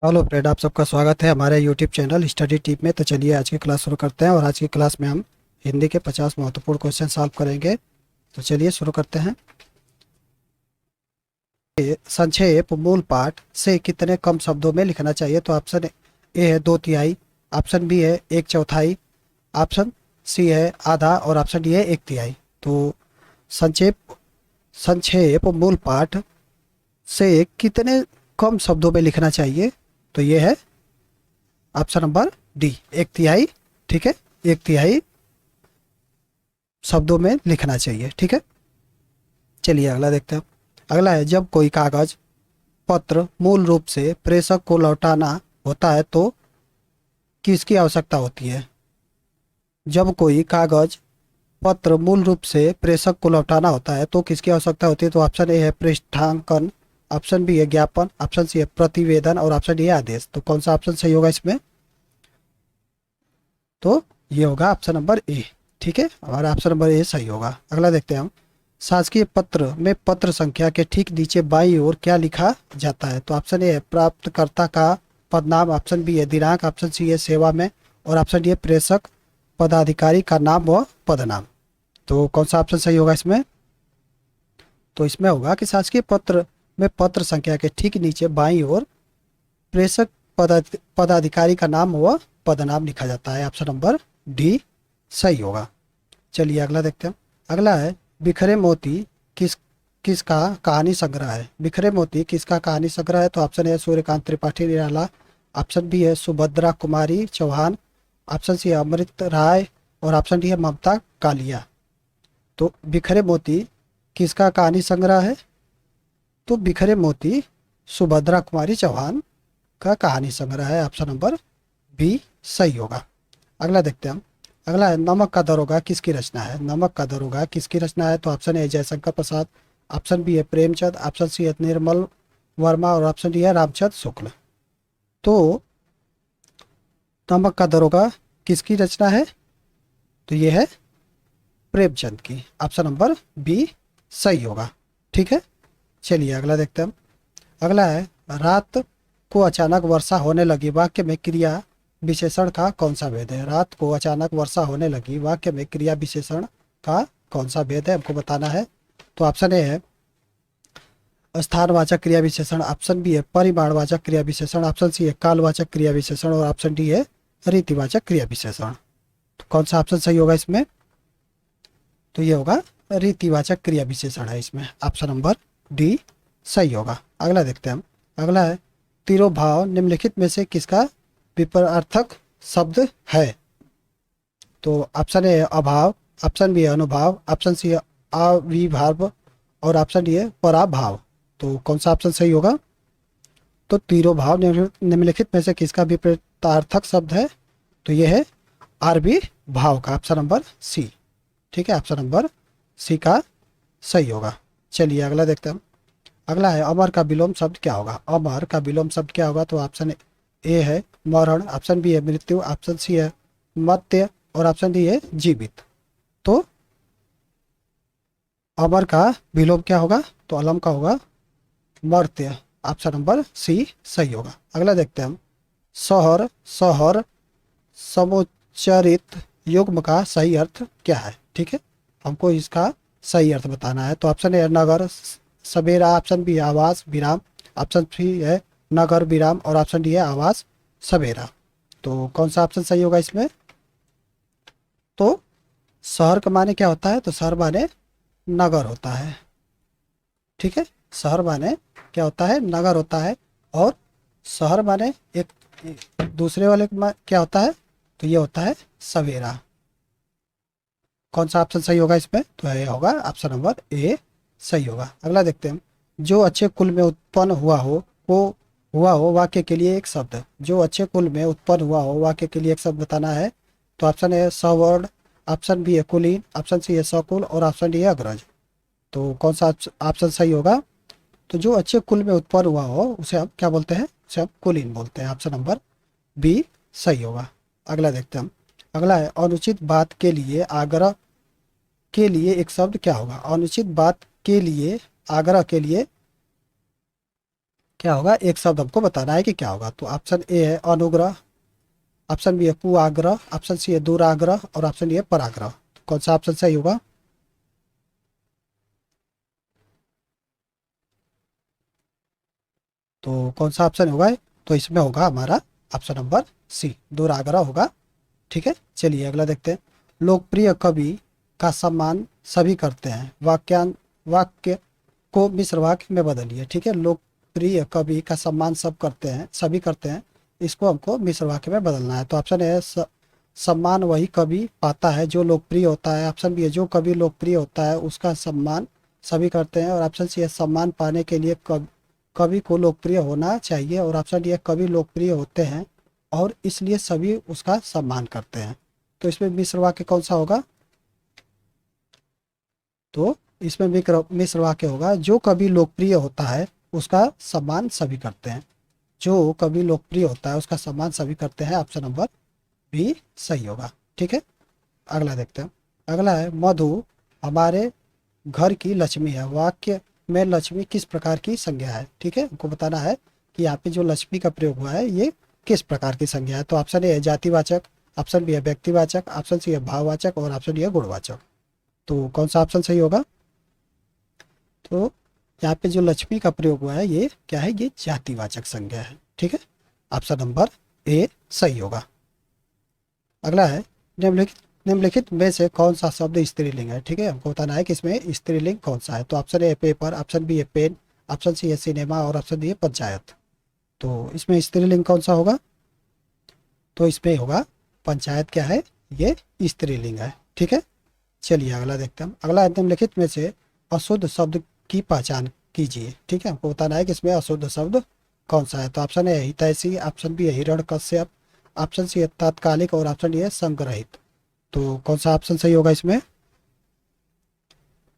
Hello friend, आप सबका स्वागत है हमारे यूट्यूब चैनल स्टडी टिप में। तो चलिए आज की क्लास शुरू करते हैं और आज की क्लास में हम हिंदी के 50 महत्वपूर्ण क्वेश्चन सॉल्व करेंगे। तो चलिए शुरू करते हैं। संक्षेप मूल पाठ से कितने कम शब्दों में लिखना चाहिए? तो ऑप्शन ए है 2/3, ऑप्शन बी है 1/4, ऑप्शन सी है आधा और ऑप्शन डी है 1/3। तो संक्षेप संक्षेप मूल पाठ से कितने कम शब्दों में लिखना चाहिए? तो ये है ऑप्शन नंबर डी, 1/3। ठीक है, 1/3 शब्दों में लिखना चाहिए। ठीक है, चलिए अगला देखते हैं। अगला है, जब कोई कागज पत्र मूल रूप से प्रेषक को लौटाना होता है तो किसकी आवश्यकता होती है? जब कोई कागज पत्र मूल रूप से प्रेषक को लौटाना होता है तो किसकी आवश्यकता होती है? तो ऑप्शन ए है पृष्ठांकन, ऑप्शन बी है ज्ञापन, ऑप्शन सी है प्रतिवेदन और ऑप्शन डी है आदेश। तो कौन सा ऑप्शन सही होगा इसमें? तो ये होगा ऑप्शन नंबर ए। ठीक है, हमारा ऑप्शन नंबर ए सही होगा। अगला देखते हैं हम। शासकीय पत्र में पत्र संख्या के ठीक नीचे बाईं ओर क्या लिखा जाता है? तो ऑप्शन ए है प्राप्तकर्ता का पदनाम, ऑप्शन बी है दिनांक, ऑप्शन सी है सेवा में और ऑप्शन डी है प्रेषक पदाधिकारी का नाम व पदनाम। तो कौन सा ऑप्शन सही होगा इसमें? तो इसमें होगा कि शासकीय पत्र में पत्र संख्या के ठीक नीचे बाईं ओर प्रेषक पदाधिकारी का नाम व पदनाम लिखा जाता है। ऑप्शन नंबर डी सही होगा। चलिए अगला देखते हैं। अगला है, बिखरे मोती किसका कहानी संग्रह है? बिखरे मोती किसका कहानी संग्रह है? तो option A Suryakant Tripathi Nirala, option B है सुभद्रा कुमारी चौहान, ऑप्शन सी है अमृत राय और ऑप्शन डी है ममता कालिया। तो बिखरे मोती किसका कहानी संग्रह है? तो बिखरे मोती सुभद्रा कुमारी चौहान का कहानी संग्रह है। ऑप्शन नंबर बी सही होगा। अगला देखते हैं हम। अगला है, नमक का दरोगा किसकी रचना है? नमक का दरोगा किसकी रचना है? तो option A Jaishankar Prasad, option B है प्रेमचंद, ऑप्शन सी है निर्मल वर्मा और ऑप्शन डी है रामचंद्र शुक्ल। तो नमक का दरोगा किसकी रचना है? तो ये है प्रेमचंद की। ऑप्शन नंबर बी सही होगा। ठीक है, चलिए अगला देखते हैं हम। अगला है, रात को अचानक वर्षा होने लगी वाक्य में क्रिया विशेषण का कौन सा भेद है? रात को अचानक वर्षा होने लगी वाक्य में क्रिया विशेषण का कौन सा भेद है हमको बताना है। तो ऑप्शन ए है स्थानवाचक क्रिया विशेषण, ऑप्शन बी है परिमाणवाचक क्रिया विशेषण, ऑप्शन सी है कालवाचक क्रिया विशेषण और ऑप्शन डी है रीतिवाचक क्रिया विशेषण। तो कौन सा ऑप्शन सही होगा इसमें? तो ये होगा रीतिवाचक क्रिया विशेषण है इसमें। ऑप्शन नंबर डी सही होगा। अगला देखते हैं हम। अगला है, तिरोभाव निम्नलिखित में से किसका विपरीतार्थक शब्द है? तो ऑप्शन ए है अभाव, ऑप्शन बी है अनुभाव, ऑप्शन सी है अविभाव और ऑप्शन डी है पराभाव। तो कौन सा ऑप्शन सही होगा? तो तिरोभाव निम्नलिखित में से किसका विपरीतार्थक शब्द है? तो ये है आरबी भाव का। Option number C. ठीक है, ऑप्शन नंबर सी का सही होगा। चलिए अगला देखते हैं। अगला है, अमर का विलोम शब्द क्या होगा? अमर का विलोम शब्द क्या होगा? तो ऑप्शन ए है मरण, ऑप्शन बी है मृत्यु, ऑप्शन सी है मत्य और ऑप्शन डी है जीवित। तो अमर का विलोम क्या होगा? तो अलम का होगा मर्त्य। ऑप्शन नंबर सी सही होगा। अगला देखते हैं हम। शहर शहर समुच्चरित युग्म का सही अर्थ क्या है? ठीक है, हमको इसका सही अर्थ बताना है। तो ऑप्शन ए नगर सवेरा, ऑप्शन बी है आवास विराम, ऑप्शन सी है नगर विराम और ऑप्शन डी है आवास सवेरा। तो कौन सा ऑप्शन सही होगा इसमें? तो शहर का माने क्या होता है? तो शहर माने नगर होता है। ठीक है, शहर माने क्या होता है? नगर होता है। और शहर माने एक दूसरे वाले क्या होता है? तो ये होता है सवेरा। कौन सा ऑप्शन सही होगा इसमें? तो ये होगा ऑप्शन नंबर ए सही होगा। अगला देखते हैं। जो अच्छे कुल में उत्पन्न हुआ हो वाक्य के लिए एक शब्द। जो अच्छे कुल में उत्पन्न हुआ हो वाक्य के लिए एक शब्द बताना है। तो ऑप्शन ए सवर्ण, ऑप्शन बी है कुलीन, ऑप्शन सी है सकुल और ऑप्शन डी है अग्रज। तो कौन सा ऑप्शन सही होगा? तो जो अच्छे कुल में उत्पन्न हुआ हो उसे हम क्या बोलते हैं? उसे हम कुलीन बोलते हैं। ऑप्शन नंबर बी सही होगा। अगला देखते हैं हम। अगला है, अनुचित बात के लिए आग्रह के लिए एक शब्द क्या होगा? अनुचित बात के लिए आग्रह के लिए क्या होगा, एक शब्द हमको बताना है कि क्या होगा। तो ऑप्शन ए है अनुग्रह, ऑप्शन बी है कुआग्रह, ऑप्शन सी है दुराग्रह और ऑप्शन डी है पराग्रह। तो कौन सा ऑप्शन सही होगा? तो कौन सा ऑप्शन होगा? तो इसमें होगा हमारा ऑप्शन नंबर सी, दुराग्रह होगा। ठीक है, चलिए अगला देखते हैं। लोकप्रिय कवि का सम्मान सभी करते हैं, वाक्य को मिश्र वाक्य में बदलिए। ठीक है, लोकप्रिय कवि का सम्मान सब करते हैं, सभी करते हैं, इसको हमको मिश्र वाक्य में बदलना है। तो ऑप्शन है सम्मान वही कवि पाता है जो लोकप्रिय होता है, ऑप्शन बी है जो कवि लोकप्रिय होता है उसका सम्मान सभी करते हैं, और ऑप्शन सी है सम्मान पाने के लिए कवि को लोकप्रिय होना चाहिए, और ऑप्शन डी है कवि लोकप्रिय होते हैं और इसलिए सभी उसका सम्मान करते हैं। तो इसमें मिश्र वाक्य कौन सा होगा? तो इसमें मिश्र वाक्य होगा जो कवि लोकप्रिय होता है उसका सम्मान सभी करते हैं, जो कवि लोकप्रिय होता है उसका सम्मान सभी करते हैं। ऑप्शन नंबर बी सही होगा। ठीक है, अगला देखते हैं। अगला है मधु हमारे घर की लक्ष्मी है, वाक्य में लक्ष्मी किस प्रकार की संज्ञा है? ठीक है, हमको बताना है कि यहाँ पे जो लक्ष्मी का प्रयोग हुआ है ये किस प्रकार की संज्ञा है। तो ऑप्शन ए है जातिवाचक, ऑप्शन बी है व्यक्तिवाचक, ऑप्शन सी है भाववाचक और ऑप्शन डी है गुणवाचक। तो कौन सा ऑप्शन सही होगा? तो यहाँ पे जो लक्ष्मी का प्रयोग हुआ है ये क्या है? ये जातिवाचक संज्ञा है। ठीक है, ऑप्शन नंबर ए सही होगा। अगला है निम्नलिखित में से कौन सा शब्द स्त्रीलिंग है? ठीक है, हमको बताना है कि इसमें स्त्रीलिंग कौन सा है। तो ऑप्शन ए है पेपर, ऑप्शन बी है पेन, ऑप्शन सी है सिनेमा और ऑप्शन डी है पंचायत। तो इसमें स्त्रीलिंग कौन सा होगा? तो इसमें होगा पंचायत। क्या है? ये स्त्रीलिंग है। ठीक है, चलिए अगला देखते हैं। अगला है निम्नलिखित में से अशुद्ध शब्द की पहचान कीजिए। ठीक है, हमको बताना है कि इसमें अशुद्ध शब्द कौन सा है। तो ऑप्शन ए हितैषी, ऑप्शन बी है हिरण्यकश्यप, ऑप्शन सी है तात्कालिक और ऑप्शन डी है संग्रहित। तो कौन सा ऑप्शन सही होगा इसमें?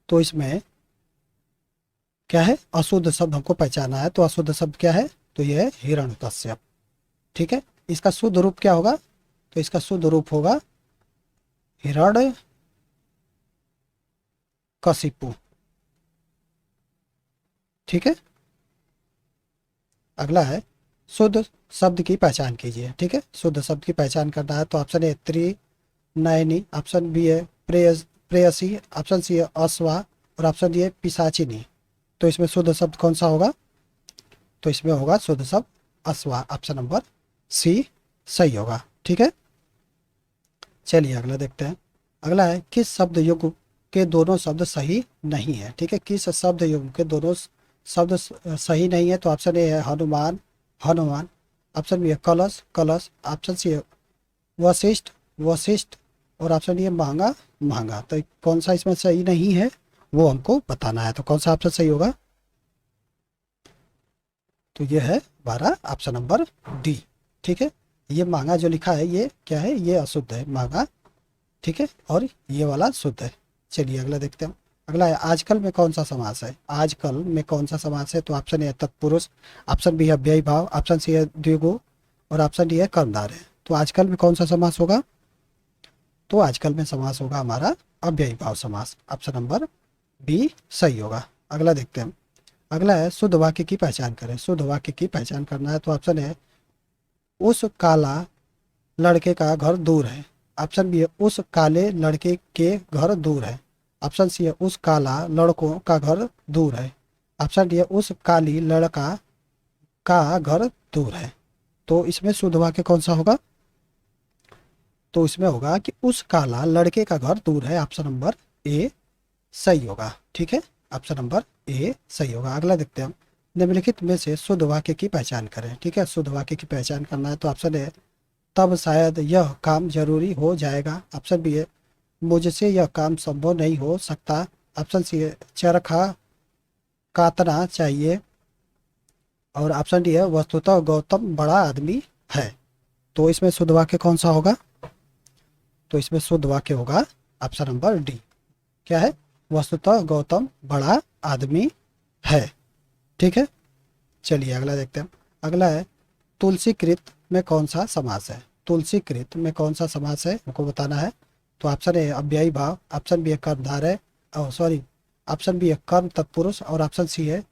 तो इसमें क्या है? अशुद्ध शब्द हमको पहचाना है, तो अशुद्ध शब्द क्या है? तो यह है हिरण्यकश्यप। ठीक है, इसका शुद्ध रूप क्या होगा? तो इसका शुद्ध रूप होगा हिरण्य कशिपु। ठीक है, अगला है शुद्ध शब्द की पहचान कीजिए। ठीक है, शुद्ध शब्द की पहचान करना है। तो ऑप्शन ए त्रिनयनी, ऑप्शन बी है प्रेयसी, ऑप्शन सी है अश्वा और ऑप्शन डी है पिशाचिनी। तो इसमें शुद्ध शब्द कौन सा होगा? तो इसमें होगा शुद्ध शब्द अश्वा, ऑप्शन नंबर सी सही होगा। ठीक है, चलिए अगला देखते हैं। अगला है किस शब्द युग के दोनों शब्द सही नहीं है? ठीक है, किस शब्द युग के दोनों शब्द सही नहीं है? तो ऑप्शन ए है हनुमान, हनुमान, ऑप्शन बी है कलश, कलश, ऑप्शन सी है वशिष्ठ, वशिष्ठ और ऑप्शन डी है महंगा, महंगा। तो कौन सा इसमें सही नहीं है वो हमको बताना है। तो कौन सा ऑप्शन सही होगा? तो ये है हमारा ऑप्शन नंबर डी। ठीक है, ये महंगा जो लिखा है ये क्या है? ये अशुद्ध है महंगा। ठीक है, और ये वाला शुद्ध है। चलिए अगला देखते हैं। अगला है आजकल में कौन सा समास है? आजकल में कौन सा समास है? तो ऑप्शन ए है तत्पुरुष, ऑप्शन बी है व्यय भाव, ऑप्शन सी है द्विगु और ऑप्शन डी है कर्मधारय। तो आजकल में कौन सा समास होगा? तो आजकल में समास होगा हमारा अव्ययी भाव समास, ऑप्शन नंबर बी सही होगा। अगला देखते हैं। अगला है शुद्ध वाक्य की पहचान करें। शुद्ध वाक्य की पहचान करना है। तो ऑप्शन है उस काला लड़के का घर दूर है, ऑप्शन बी है उस काले लड़के के घर दूर है, ऑप्शन सी है उस काला लड़कों का घर दूर है, ऑप्शन डी है उस काली लड़का का घर दूर है। तो इसमें शुद्ध वाक्य कौन सा होगा? तो इसमें होगा कि उस काला लड़के का घर दूर है, ऑप्शन नंबर ए सही होगा। ठीक है, ऑप्शन नंबर ए सही होगा। अगला देखते हैं हम। निम्नलिखित में से शुद्ध वाक्य की पहचान करें। ठीक है, शुद्ध वाक्य की पहचान करना है। तो ऑप्शन है तब शायद यह काम जरूरी हो जाएगा, ऑप्शन बी है मुझसे यह काम संभव नहीं हो सकता, ऑप्शन सी है चरखा काटना चाहिए और ऑप्शन डी है वस्तुतः गौतम बड़ा आदमी है। तो इसमें शुद्ध वाक्य कौन सा होगा? तो इसमें शुद्ध वाक्य होगा ऑप्शन नंबर डी। क्या है? वस्तुतः गौतम बड़ा आदमी है। ठीक है, चलिए अगला देखते हैं। अगला है तुलसीकृत में कौन सा समास है? तुलसीकृत में कौन सा समास है हमको बताना है। तो ऑप्शन ए अव्ययी भाव, ऑप्शन बी है कर्मधारय, सॉरी ऑप्शन बी है कर्म तत्पुरुष और ऑप्शन सी है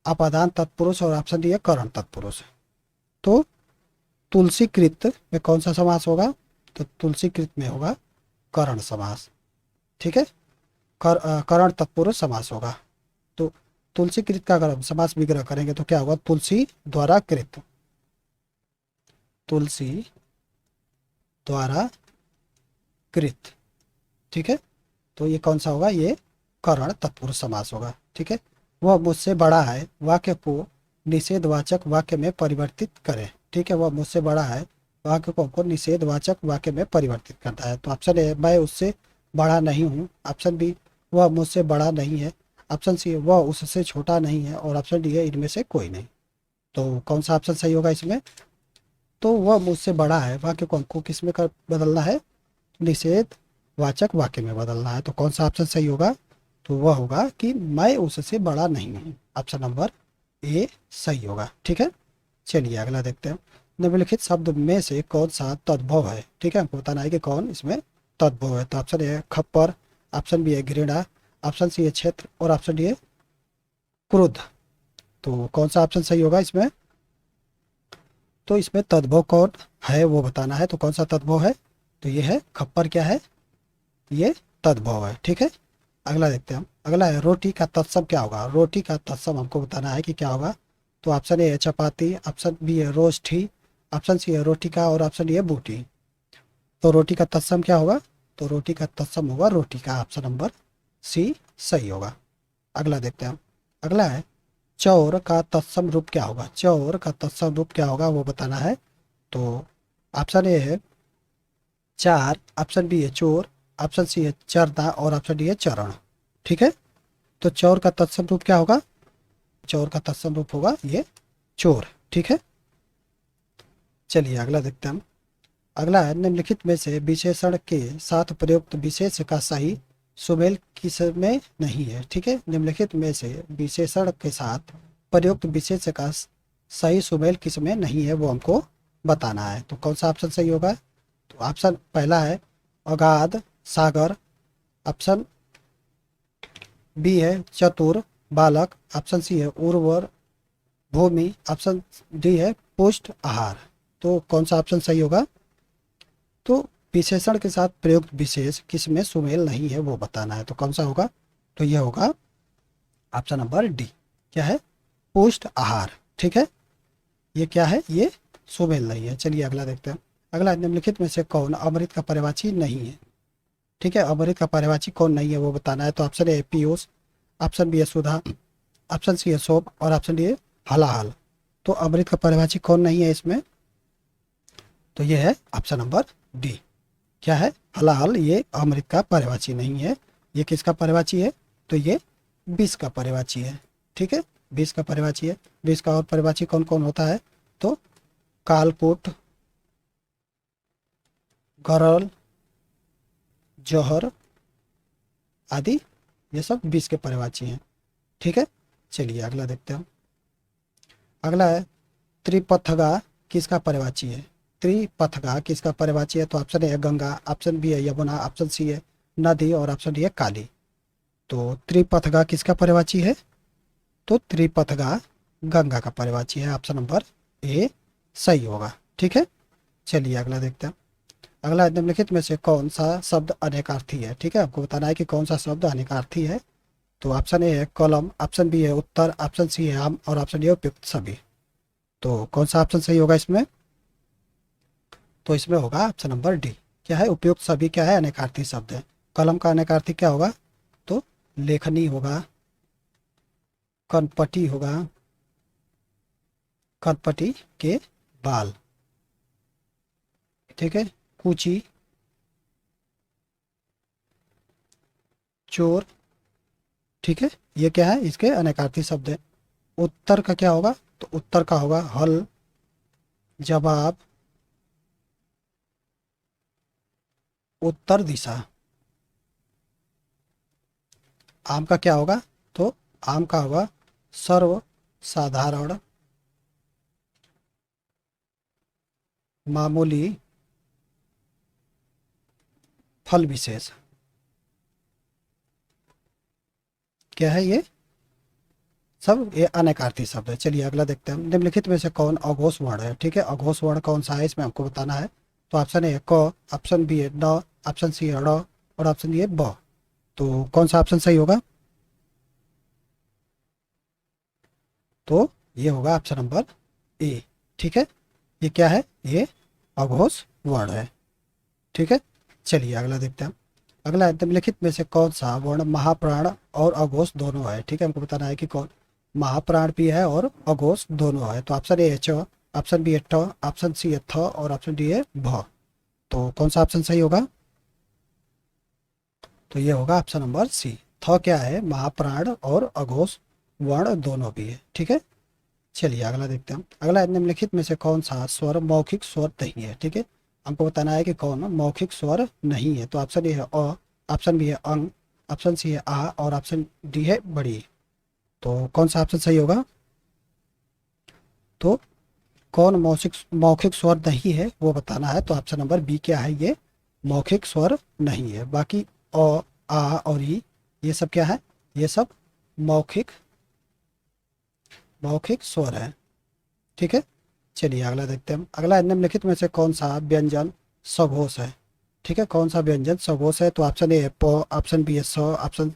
अपादान तत्पुरुष और ऑप्शन डी है करण तत्पुरुष। तो तुलसीकृत में कौन सा समास होगा? तो तुलसीकृत में होगा करण समास। ठीक है, करण तत्पुरुष समास होगा। तो तुलसीकृत का अगर हम समास विग्रह करेंगे तो क्या होगा? तुलसी द्वारा कृत, तुलसी द्वारा कृत। ठीक है, तो ये कौन सा होगा? ये करण तत्पुरुष समास होगा। ठीक है, वह मुझसे बड़ा है वाक्य को निषेधवाचक वाक्य में परिवर्तित करें। ठीक है, वह मुझसे बड़ा है वाक्य को हमको निषेधवाचक वाक्य में परिवर्तित करता है। तो ऑप्शन ए मैं उससे बड़ा नहीं हूँ, ऑप्शन बी वह मुझसे बड़ा नहीं है, ऑप्शन सी वह उससे छोटा नहीं है, और ऑप्शन डी है इनमें से कोई नहीं। तो कौन सा ऑप्शन सही होगा इसमें? तो वह मुझसे बड़ा है वाक्य को हमको किस में कर बदलना है? निषेध वाचक वाक्य में बदलना है। तो कौन सा ऑप्शन सही होगा? तो वह होगा कि मैं उससे बड़ा नहीं हूँ, ऑप्शन नंबर ए सही होगा। ठीक है, चलिए अगला देखते हैं। निम्नलिखित शब्द में से कौन सा तद्भव है? ठीक है, हमको बताना है कि कौन इसमें तद्भव है। तो ऑप्शन ए है खप्पर, ऑप्शन बी है घृणा, ऑप्शन सी है क्षेत्र, और ऑप्शन डी है क्रोध। तो कौन सा ऑप्शन सही होगा इसमें? तो इसमें तद्भव कौन है वो बताना है। तो कौन सा तद्भव है? तो ये है खप्पर। क्या है? ये तद्भव है। ठीक है, अगला देखते हैं हम। अगला है रोटी का तत्सम क्या होगा? रोटी का तत्सम हमको बताना है कि क्या होगा। तो ऑप्शन ए है चपाती, ऑप्शन बी है रोस्टी, ऑप्शन सी है रोटी का, और ऑप्शन डी है बूटी। तो रोटी का तत्सम क्या होगा? तो रोटी का तत्सम होगा रोटी का, ऑप्शन नंबर सी सही होगा। अगला देखते हैं हम। अगला है चौर का तत्सम रूप क्या होगा? चौर का तत्सम रूप क्या होगा वो बताना है। तो ऑप्शन ए है चार, ऑप्शन बी है चोर, ऑप्शन सी है चरना, और ऑप्शन डी है चरण। ठीक है, तो चौर का तत्सम रूप क्या होगा? चौर का तत्सम रूप होगा ये चोर। ठीक है, चलिए अगला देखते हैं हम। अगला है निम्नलिखित में से विशेषण के साथ प्रयुक्त विशेष का सही सुमेल किस में नहीं है? ठीक है, निम्नलिखित में से विशेषण के साथ प्रयुक्त विशेष का सही सुमेल किस में नहीं है वो हमको बताना है। तो कौन सा ऑप्शन सही होगा? तो ऑप्शन पहला है अगाध सागर, ऑप्शन बी है चतुर बालक, ऑप्शन सी है उर्वर भूमि, ऑप्शन डी है पुष्ट आहार। तो कौन सा ऑप्शन सही होगा? तो विशेषण के साथ प्रयुक्त विशेष किस में सुमेल नहीं है वो बताना है। तो कौन सा होगा? तो यह होगा ऑप्शन नंबर डी। क्या है? पुष्ट आहार। ठीक है, ये क्या है? ये सुमेल नहीं है। चलिए अगला देखते हैं। अगला निम्नलिखित में से कौन अमृत का पर्यायवाची नहीं है? ठीक है, अमृत का पर्यायवाची कौन नहीं है वो बताना है। तो ऑप्शन ए पीयूष, ऑप्शन बी है सुधा, ऑप्शन सी है शोभ, और ऑप्शन डी है हलाहल। तो अमृत का पर्यायवाची कौन नहीं है इसमें? तो ये है ऑप्शन नंबर डी। क्या है? हलाहल ये अमृत का पर्यायवाची नहीं है। ये किसका पर्यायवाची है? तो ये विष का पर्यायवाची है। ठीक है, विष का पर्यायवाची है। विष का और पर्यायवाची कौन कौन होता है? तो कालकूट, गरल, जौहर आदि, ये सब विष के पर्यायवाची हैं। ठीक है, चलिए अगला देखते हैं। अगला है त्रिपथगा किसका पर्यायवाची है? त्रिपथगा किसका पर्यायवाची है? तो ऑप्शन ए है गंगा, ऑप्शन बी है यमुना, ऑप्शन सी है नदी, और ऑप्शन डी है काली। तो त्रिपथगा किसका पर्यायवाची है? तो त्रिपथगा गंगा का पर्यायवाची है, ऑप्शन नंबर ए सही होगा। ठीक है, चलिए अगला देखते हैं। अगला निम्नलिखित में से कौन सा शब्द अनेकार्थी है? ठीक है, आपको बताना है कि कौन सा शब्द अनेकार्थी है। तो ऑप्शन ए है कलम, ऑप्शन बी है उत्तर, ऑप्शन सी है आम, और ऑप्शन डी है उपयुक्त सभी। तो कौन सा ऑप्शन सही होगा इसमें? तो इसमें होगा ऑप्शन नंबर डी। क्या है? उपयुक्त सभी क्या है? अनेकार्थी शब्द है। कलम का अनेकार्थी क्या होगा? तो लेखनी होगा, कनपटी होगा, कनपटी के बाल। ठीक है, कूची, चोर। ठीक है, ये क्या है? इसके अनेकार्थी शब्द है। उत्तर का क्या होगा? तो उत्तर का होगा हल, जवाब, उत्तर दिशा। आम का क्या होगा? तो आम का होगा सर्व साधारण, मामूली, फल विशेष। क्या है ये? सब ये अनैकार्थी शब्द है। चलिए अगला देखते हैं, निम्नलिखित में से कौन अघोष वर्ण है। ठीक है, अघोष वर्ण कौन सा है इसमें हमको बताना है। तो ऑप्शन ए है क, ऑप्शन बी है न, ऑप्शन सी है ड़ और ऑप्शन डी है ब। तो कौन सा ऑप्शन सही होगा? तो ये होगा ऑप्शन नंबर ए। ठीक है, ये क्या है? ये अघोष वर्ण है। ठीक है, चलिए अगला देखते हैं। अगला है, निम्नलिखित में से कौन सा वर्ण महाप्राण और अघोष दोनों है। ठीक है, हमको बताना है कि कौन महाप्राण भी है और अघोष दोनों है। तो ऑप्शन ए है च, ऑप्शन बी है ट, ऑप्शन सी है थ और ऑप्शन डी है भ। तो कौन सा ऑप्शन सही होगा? तो ये होगा ऑप्शन नंबर सी। थ क्या है? महाप्राण और अघोष वर्ण दोनों भी है। ठीक है, चलिए अगला देखते हैं। अगला है, निम्नलिखित में से कौन सा स्वर मौखिक स्वर नहीं है। ठीक है, हमको बताना है कि कौन मौखिक स्वर नहीं है। तो ऑप्शन ए है अ, ऑप्शन बी है अंग, ऑप्शन सी है आ और ऑप्शन डी है बड़ी। तो कौन सा ऑप्शन सही होगा? तो कौन मौखिक मौखिक स्वर नहीं है वो बताना है। तो ऑप्शन नंबर बी क्या है? ये मौखिक स्वर नहीं है। बाकी अ, आ और ई ये सब क्या है? ये सब मौखिक मौखिक स्वर है। ठीक है, चलिए अगला देखते हैं। अगला है, निम्नलिखित में से कौन सा व्यंजन सघोष है। ठीक है, कौन सा व्यंजन सघोष है? तो ऑप्शन ए है प, ऑप्शन बी है स, ऑप्शन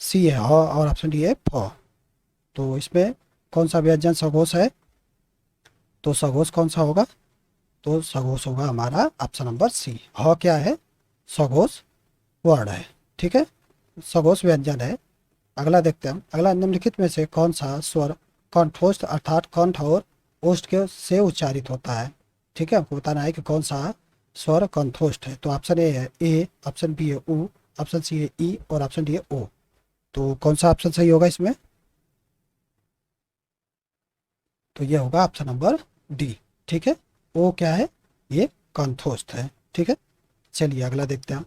सी है ह और ऑप्शन डी है फ। तो इसमें कौन सा व्यंजन सघोष है? तो सघोष कौन सा होगा? तो सघोष होगा हमारा ऑप्शन नंबर सी। ह क्या है? सघोष वर्ण है। ठीक है, सघोष व्यंजन है। अगला देखते हैं। अगला, निम्नलिखित में से कौन सा स्वर कंठोष्ठ अर्थात कंठ और ओष्ठ के से उच्चारित होता है। ठीक है, आपको बताना है कि कौन सा स्वर कंठोष्ठ है। तो ऑप्शन ए है ए, ऑप्शन बी है उ, ऑप्शन सी है ई और ऑप्शन डी है ओ। तो कौन सा ऑप्शन सही होगा इसमें? तो ये होगा ऑप्शन नंबर डी। ठीक है, ओ क्या है? ये कंठोष्ठ है। ठीक है, चलिए अगला देखते हैं।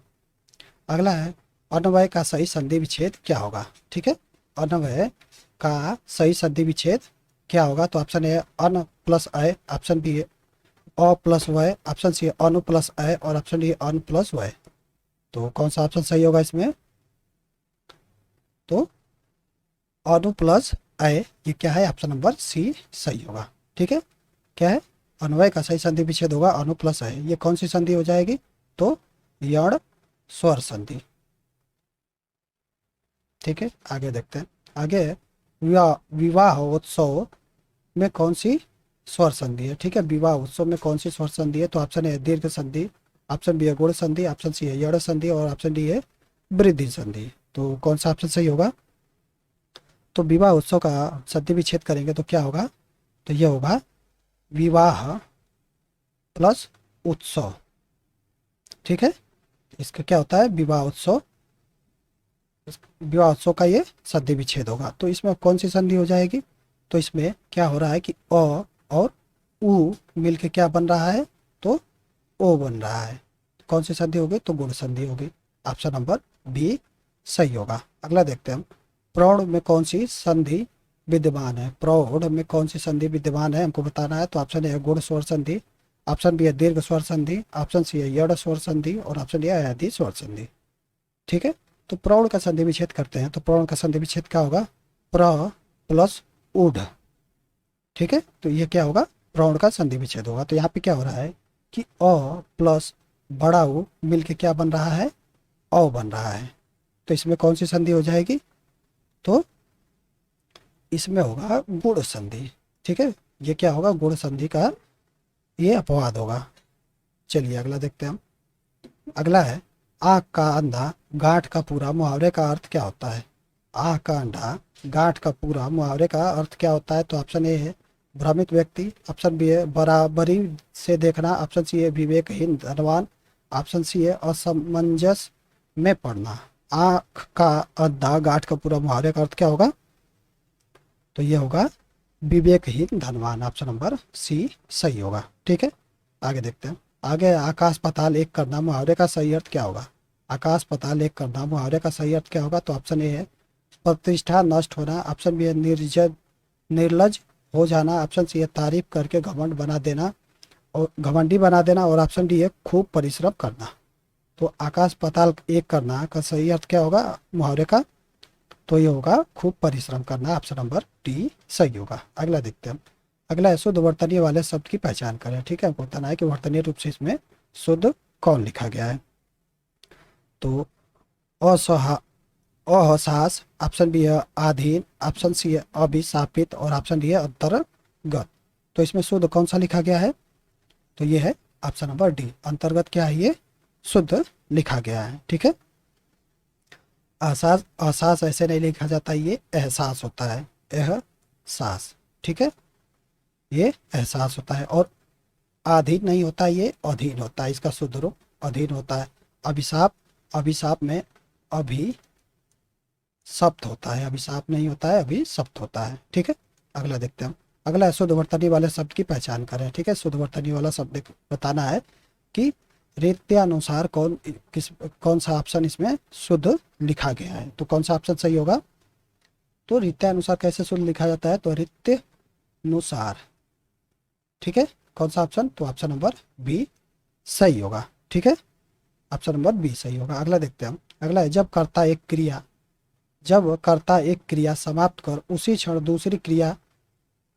अगला है, अन्वय का सही संधि विच्छेद क्या होगा। ठीक है, अन्वय का सही संधि विच्छेद क्या होगा? तो ऑप्शन ए अन प्लस अय, ऑप्शन बी है अ प्लस वय, ऑप्शन सी है अनु प्लस अय और ऑप्शन डी अन प्लस वय। तो कौन सा ऑप्शन सही होगा इसमें? तो अनु प्लस अय ये क्या है? ऑप्शन नंबर सी सही होगा। ठीक है, क्या है? अन्वय का सही संधि विच्छेद होगा अनु प्लस अय। ये कौन सी संधि हो जाएगी? तो यण स्वर संधि। ठीक है, आगे देखते हैं। आगे, विवाह उत्सव में कौन सी स्वर संधि है। ठीक है, विवाह उत्सव में कौन सी स्वर संधि है? तो ऑप्शन ए दीर्घ संधि, ऑप्शन बी है गुण संधि, ऑप्शन सी है यड़ संधि और ऑप्शन डी है वृद्धि संधि। तो कौन सा ऑप्शन सही होगा? तो विवाह उत्सव का संधि विच्छेद करेंगे तो क्या होगा? तो ये होगा विवाह प्लस उत्सव। ठीक है, इसका क्या होता है? विवाह उत्सव, विवाह उत्सव का ये संधि विच्छेद होगा। तो इसमें कौन सी संधि हो जाएगी? तो इसमें क्या हो रहा है कि अ और उ मिलके क्या बन रहा है? तो ओ बन रहा है। कौन सी संधि होगी? तो गुण संधि होगी। ऑप्शन नंबर बी सही होगा। अगला देखते हैं हम, प्रौढ़ में कौन सी संधि विद्यमान है। प्रौढ़ में कौन सी संधि विद्यमान है हमको बताना है। तो ऑप्शन ए है गुण स्वर संधि, ऑप्शन बी है दीर्घ स्वर संधि, ऑप्शन सी है यड़ स्वर संधि और ऑप्शन डी है अयाधी स्वर संधि। ठीक है, तो प्रौढ़ का संधि विच्छेद करते हैं। तो प्रौढ़ का संधि विच्छेद क्या होगा? प्र प्लस ऊढ़। ठीक है, तो ये क्या होगा? प्रौढ़ का संधि विच्छेद होगा। तो यहाँ पे क्या हो रहा है कि अ प्लस बड़ा ऊ मिलके क्या बन रहा है? औ बन रहा है। तो इसमें कौन सी संधि हो जाएगी? तो इसमें होगा गुण संधि। ठीक है, ये क्या होगा? गुण संधि का ये अपवाद होगा। चलिए अगला देखते हैं हम। अगला है, आँख का अंधा गांठ का पूरा मुहावरे का अर्थ क्या होता है। आँख का अंधा गांठ का पूरा मुहावरे का अर्थ क्या होता है? तो ऑप्शन ए है भ्रमित व्यक्ति, ऑप्शन बी है बराबरी से देखना, ऑप्शन सी है विवेकहीन धनवान, ऑप्शन सी है असमंजस में पड़ना। आँख का अंधा गांठ का पूरा मुहावरे का अर्थ क्या होगा? तो ये होगा विवेकहीन धनवान। ऑप्शन नंबर सी सही होगा। ठीक है, आगे देखते हैं। आगे, आकाश पाताल एक करना मुहावरे का सही अर्थ क्या होगा। आकाश पाताल एक करना मुहावरे का सही अर्थ क्या होगा? तो ऑप्शन ए है प्रतिष्ठा नष्ट होना, ऑप्शन बी है निर्लज हो जाना, ऑप्शन सी है तारीफ करके घमंड बना देना और घमंडी बना देना और ऑप्शन डी है खूब परिश्रम करना। तो आकाश पाताल एक करना का सही अर्थ क्या होगा मुहावरे का? तो ये होगा खूब परिश्रम करना, ऑप्शन नंबर डी सही होगा। अगला देखते हैं हम। अगला है शुद्ध वर्तनीय वाले शब्द की पहचान करें। ठीक है, हमको बताना है कि वर्तनीय रूप से इसमें शुद्ध कौन लिखा गया है। तो असहा असहास, ऑप्शन बी है अधीन, ऑप्शन सी है अभिशापित और ऑप्शन डी है अंतर्गत। तो इसमें शुद्ध कौन सा लिखा गया है? तो ये है ऑप्शन नंबर डी, अंतर्गत क्या है, ये शुद्ध लिखा गया है। ठीक है, एहसास, एहसास ऐसे नहीं लिखा जाता, ये एहसास होता है, एहसास। ठीक है, ये एहसास होता है। और अधीन नहीं होता, ये अधीन होता है, इसका शुद्ध रूप अधीन होता है। अभिशाप, अभिशाप में अभी सप्त होता है, अभिशाप नहीं होता है, अभी सप्त होता है। ठीक है, अगला देखते हैं हम। अगला है शुद्ध वर्तनी वाले शब्द की पहचान करें। ठीक है, शुद्ध वर्तनी वाला शब्द बताना है कि रीत्यानुसार कौन सा ऑप्शन इसमें शुद्ध लिखा गया है। तो कौन सा ऑप्शन सही होगा? तो रीत्यानुसार कैसे शुद्ध लिखा जाता है? तो रीत्यानुसार। ठीक है, कौन सा ऑप्शन? तो ऑप्शन नंबर बी सही होगा। ठीक है, ऑप्शन नंबर बी सही होगा। अगला देखते हैं हम। अगला है जब कर्ता एक क्रिया समाप्त कर उसी क्षण दूसरी क्रिया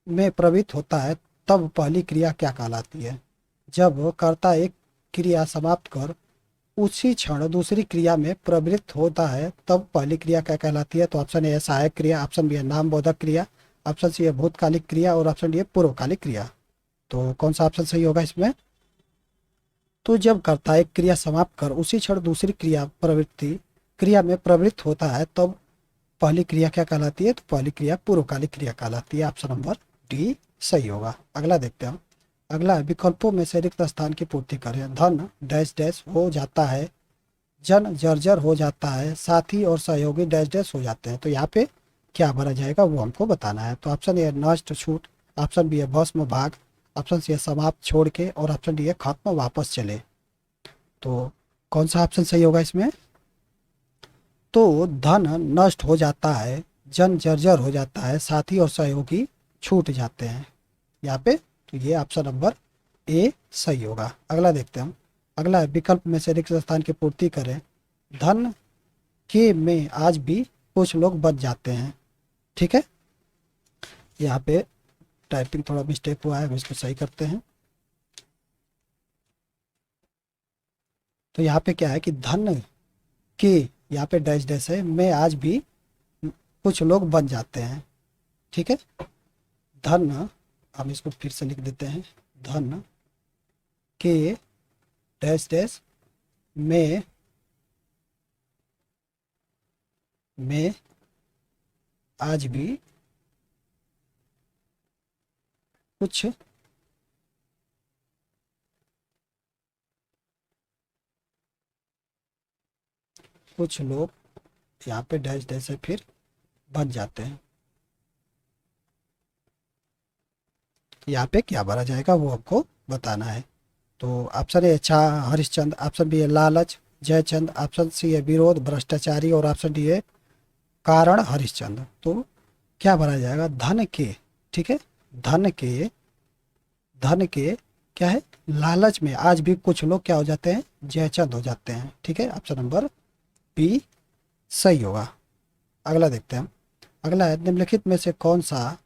में प्रवृत्त होता है तब पहली क्रिया क्या कहलाती है? जब कर्ता एक क्रिया समाप्त कर उसी क्षण दूसरी क्रिया में प्रवृत्त होता है तब पहली क्रिया क्या कहलाती है? तो ऑप्शन ए है सहायक क्रिया, ऑप्शन बी है नाम बोधक क्रिया, ऑप्शन सी है भूतकालिक क्रिया और ऑप्शन डी है पूर्वकालिक क्रिया। तो कौन सा ऑप्शन सही होगा इसमें? तो जब कर्ता एक क्रिया समाप्त कर उसी क्षण दूसरी क्रिया में प्रवृत्त होता है तब पहली क्रिया क्या कहलाती है? तो पहली क्रिया पूर्वकालिक क्रिया कहलाती है। ऑप्शन नंबर डी सही होगा। अगला देखते हैं हम। अगला है विकल्पों में से रिक्त स्थान की पूर्ति करें। धन डैश डैश हो जाता है, जन जर्जर हो जाता है, साथी और सहयोगी डैश डैश हो जाते हैं। तो यहाँ पे क्या भरा जाएगा वो हमको बताना है। तो ऑप्शन ए नष्ट छूट, ऑप्शन बी है भस्म भाग, ऑप्शन सी है समाप्त छोड़ के और ऑप्शन डी है खत्म वापस चले। तो कौन सा ऑप्शन सही होगा इसमें? तो धन नष्ट हो जाता है, जन जर्जर हो जाता है, साथी और सहयोगी छूट जाते हैं यहाँ पे। तो ये ऑप्शन नंबर ए सही होगा। अगला देखते हैं हम। अगला है विकल्प में से रिक्त स्थान की पूर्ति करें। धन के में आज भी कुछ लोग बच जाते हैं। ठीक है, यहाँ पे टाइपिंग थोड़ा मिस्टेक हुआ है, हम इसको सही करते हैं। तो यहाँ पे क्या है कि धन के, यहाँ पे डैश डैश है, में आज भी कुछ लोग बन जाते हैं। ठीक है, धन, हम इसको फिर से लिख देते हैं। धन के डैश डैश में आज भी कुछ लोग, यहाँ पे डैश डैश है, फिर बन जाते हैं। यहाँ पे क्या भरा जाएगा वो हमको बताना है। तो ऑप्शन ए चाह हरिश्चंद्र, ऑप्शन बी है लालच जयचंद, ऑप्शन सी है विरोध भ्रष्टाचारी और ऑप्शन डी है कारण हरिश्चंद्र। तो क्या भरा जाएगा? धन के। ठीक है, धन के क्या है? लालच में आज भी कुछ लोग क्या हो जाते हैं? जयचंद हो जाते हैं। ठीक है, ऑप्शन नंबर बी सही होगा। अगला देखते हैं हम। अगला है निम्नलिखित में से कौन सा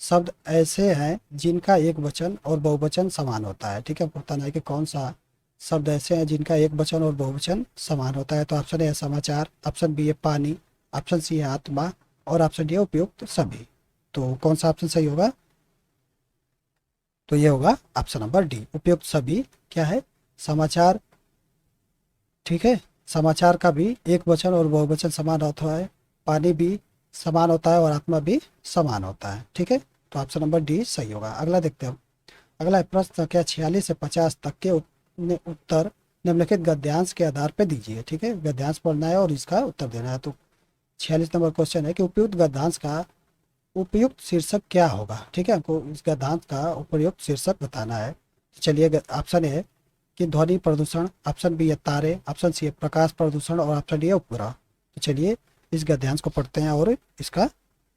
शब्द ऐसे हैं जिनका एक वचन और बहुवचन समान होता है? ठीक है, बताना है कि कौन सा शब्द ऐसे हैं जिनका एक वचन और बहुवचन समान होता है। तो ऑप्शन ए है समाचार, ऑप्शन बी है पानी, ऑप्शन सी है आत्मा और ऑप्शन डी है उपयुक्त सभी। तो कौन सा ऑप्शन सही होगा? तो ये होगा ऑप्शन नंबर डी, उपयुक्त सभी क्या है? समाचार। ठीक है, समाचार का भी एक वचन और बहुवचन समान होता है, पानी भी समान होता है और आत्मा भी समान होता है। ठीक है, तो ऑप्शन नंबर डी सही होगा। अगला देखते हैं हम। अगला है प्रश्न संख्या 46 से 50 तक के उत्तर निम्नलिखित गद्यांश के आधार पर दीजिए। ठीक है, गद्यांश पढ़ना है और इसका उत्तर देना है। तो 46 नंबर क्वेश्चन है कि उपयुक्त गद्यांश का उपयुक्त शीर्षक क्या होगा? ठीक है, हमको इस गद्यांश का उपयुक्त शीर्षक बताना है। तो चलिए, ऑप्शन ए कि ध्वनि प्रदूषण, ऑप्शन बी है तारे, ऑप्शन सी है प्रकाश प्रदूषण और ऑप्शन डी है उपग्रह। तो चलिए इस गद्यांश को पढ़ते हैं और इसका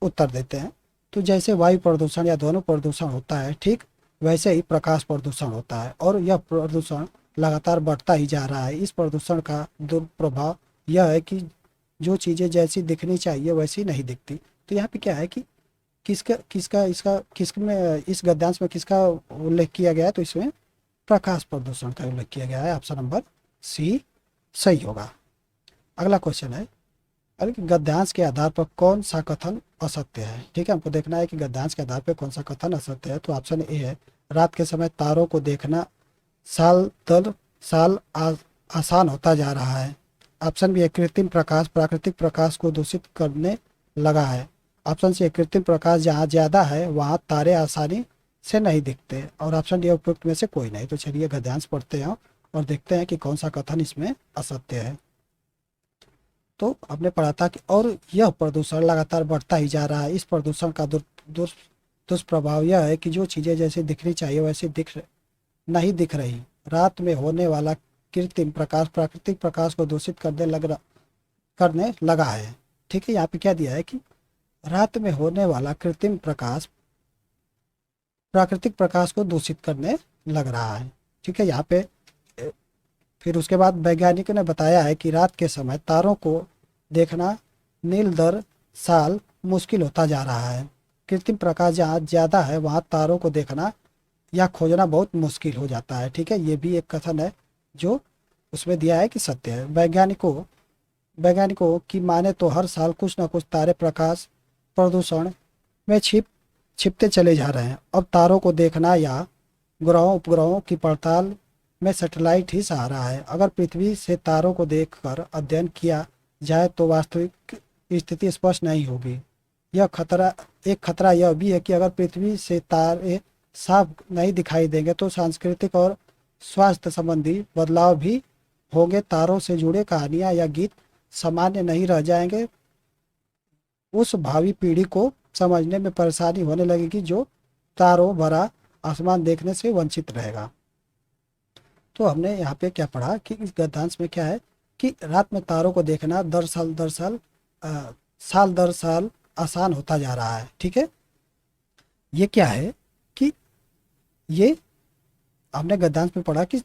उत्तर देते हैं। तो जैसे वायु प्रदूषण या ध्वनि प्रदूषण होता है, ठीक वैसे ही प्रकाश प्रदूषण होता है और यह प्रदूषण लगातार बढ़ता ही जा रहा है। इस प्रदूषण का दुष्प्रभाव यह है कि जो चीज़ें जैसी दिखनी चाहिए वैसी नहीं दिखती। तो यहाँ पे क्या है कि किसका किसका इसका किस में इस गद्यांश में किसका उल्लेख किया गया है, तो इसमें प्रकाश प्रदूषण का उल्लेख किया गया है। ऑप्शन नंबर सी सही होगा। अगला क्वेश्चन है, अरे कि गद्यांश के आधार पर कौन सा कथन असत्य है। ठीक है, हमको देखना है कि गद्यांश के आधार पर कौन सा कथन असत्य है। तो ऑप्शन ए है, रात के समय तारों को देखना साल दर साल आसान होता जा रहा है। ऑप्शन बी है, कृत्रिम प्रकाश प्राकृतिक प्रकाश को दूषित करने लगा है। ऑप्शन सी है, कृत्रिम प्रकाश जहाँ ज़्यादा है वहाँ तारे आसानी से नहीं दिखते। और ऑप्शन डी उपयुक्त में से कोई नहीं। तो चलिए गद्यांश पढ़ते हैं और देखते हैं कि कौन सा कथन इसमें असत्य है। तो हमने पढ़ा था कि और यह प्रदूषण लगातार बढ़ता ही जा रहा है। इस प्रदूषण का दुष्प्रभाव यह है कि जो चीज़ें जैसे दिखनी चाहिए वैसे नहीं दिख रही। रात में होने वाला कृत्रिम प्रकाश प्राकृतिक प्रकाश को दूषित करने लगा है। ठीक है, यहाँ पे क्या दिया है कि रात में होने वाला कृत्रिम प्रकाश प्राकृतिक प्रकाश को दूषित करने लग रहा है। ठीक है, यहाँ पे फिर उसके बाद वैज्ञानिकों ने बताया है कि रात के समय तारों को देखना नील दर साल मुश्किल होता जा रहा है। कृत्रिम प्रकाश जहाँ ज़्यादा है वहाँ तारों को देखना या खोजना बहुत मुश्किल हो जाता है। ठीक है, ये भी एक कथन है जो उसमें दिया है कि सत्य है। वैज्ञानिकों की माने तो हर साल कुछ ना कुछ तारे प्रकाश प्रदूषण में छिपते चले जा रहे हैं। अब तारों को देखना या ग्रहों उपग्रहों की पड़ताल में सैटेलाइट ही सहारा है। अगर पृथ्वी से तारों को देखकर अध्ययन किया जाए तो वास्तविक स्थिति स्पष्ट नहीं होगी। एक खतरा यह भी है कि अगर पृथ्वी से तारे साफ नहीं दिखाई देंगे तो सांस्कृतिक और स्वास्थ्य संबंधी बदलाव भी होंगे। तारों से जुड़े कहानियां या गीत सामान्य नहीं रह जाएंगे। उस भावी पीढ़ी को समझने में परेशानी होने लगेगी जो तारों भरा आसमान देखने से वंचित रहेगा। तो हमने यहाँ पे क्या पढ़ा कि इस गद्यांश में क्या है कि रात में तारों को देखना साल दर साल आसान होता जा रहा है। ठीक है, ये क्या है कि ये हमने गद्यांश में पढ़ा कि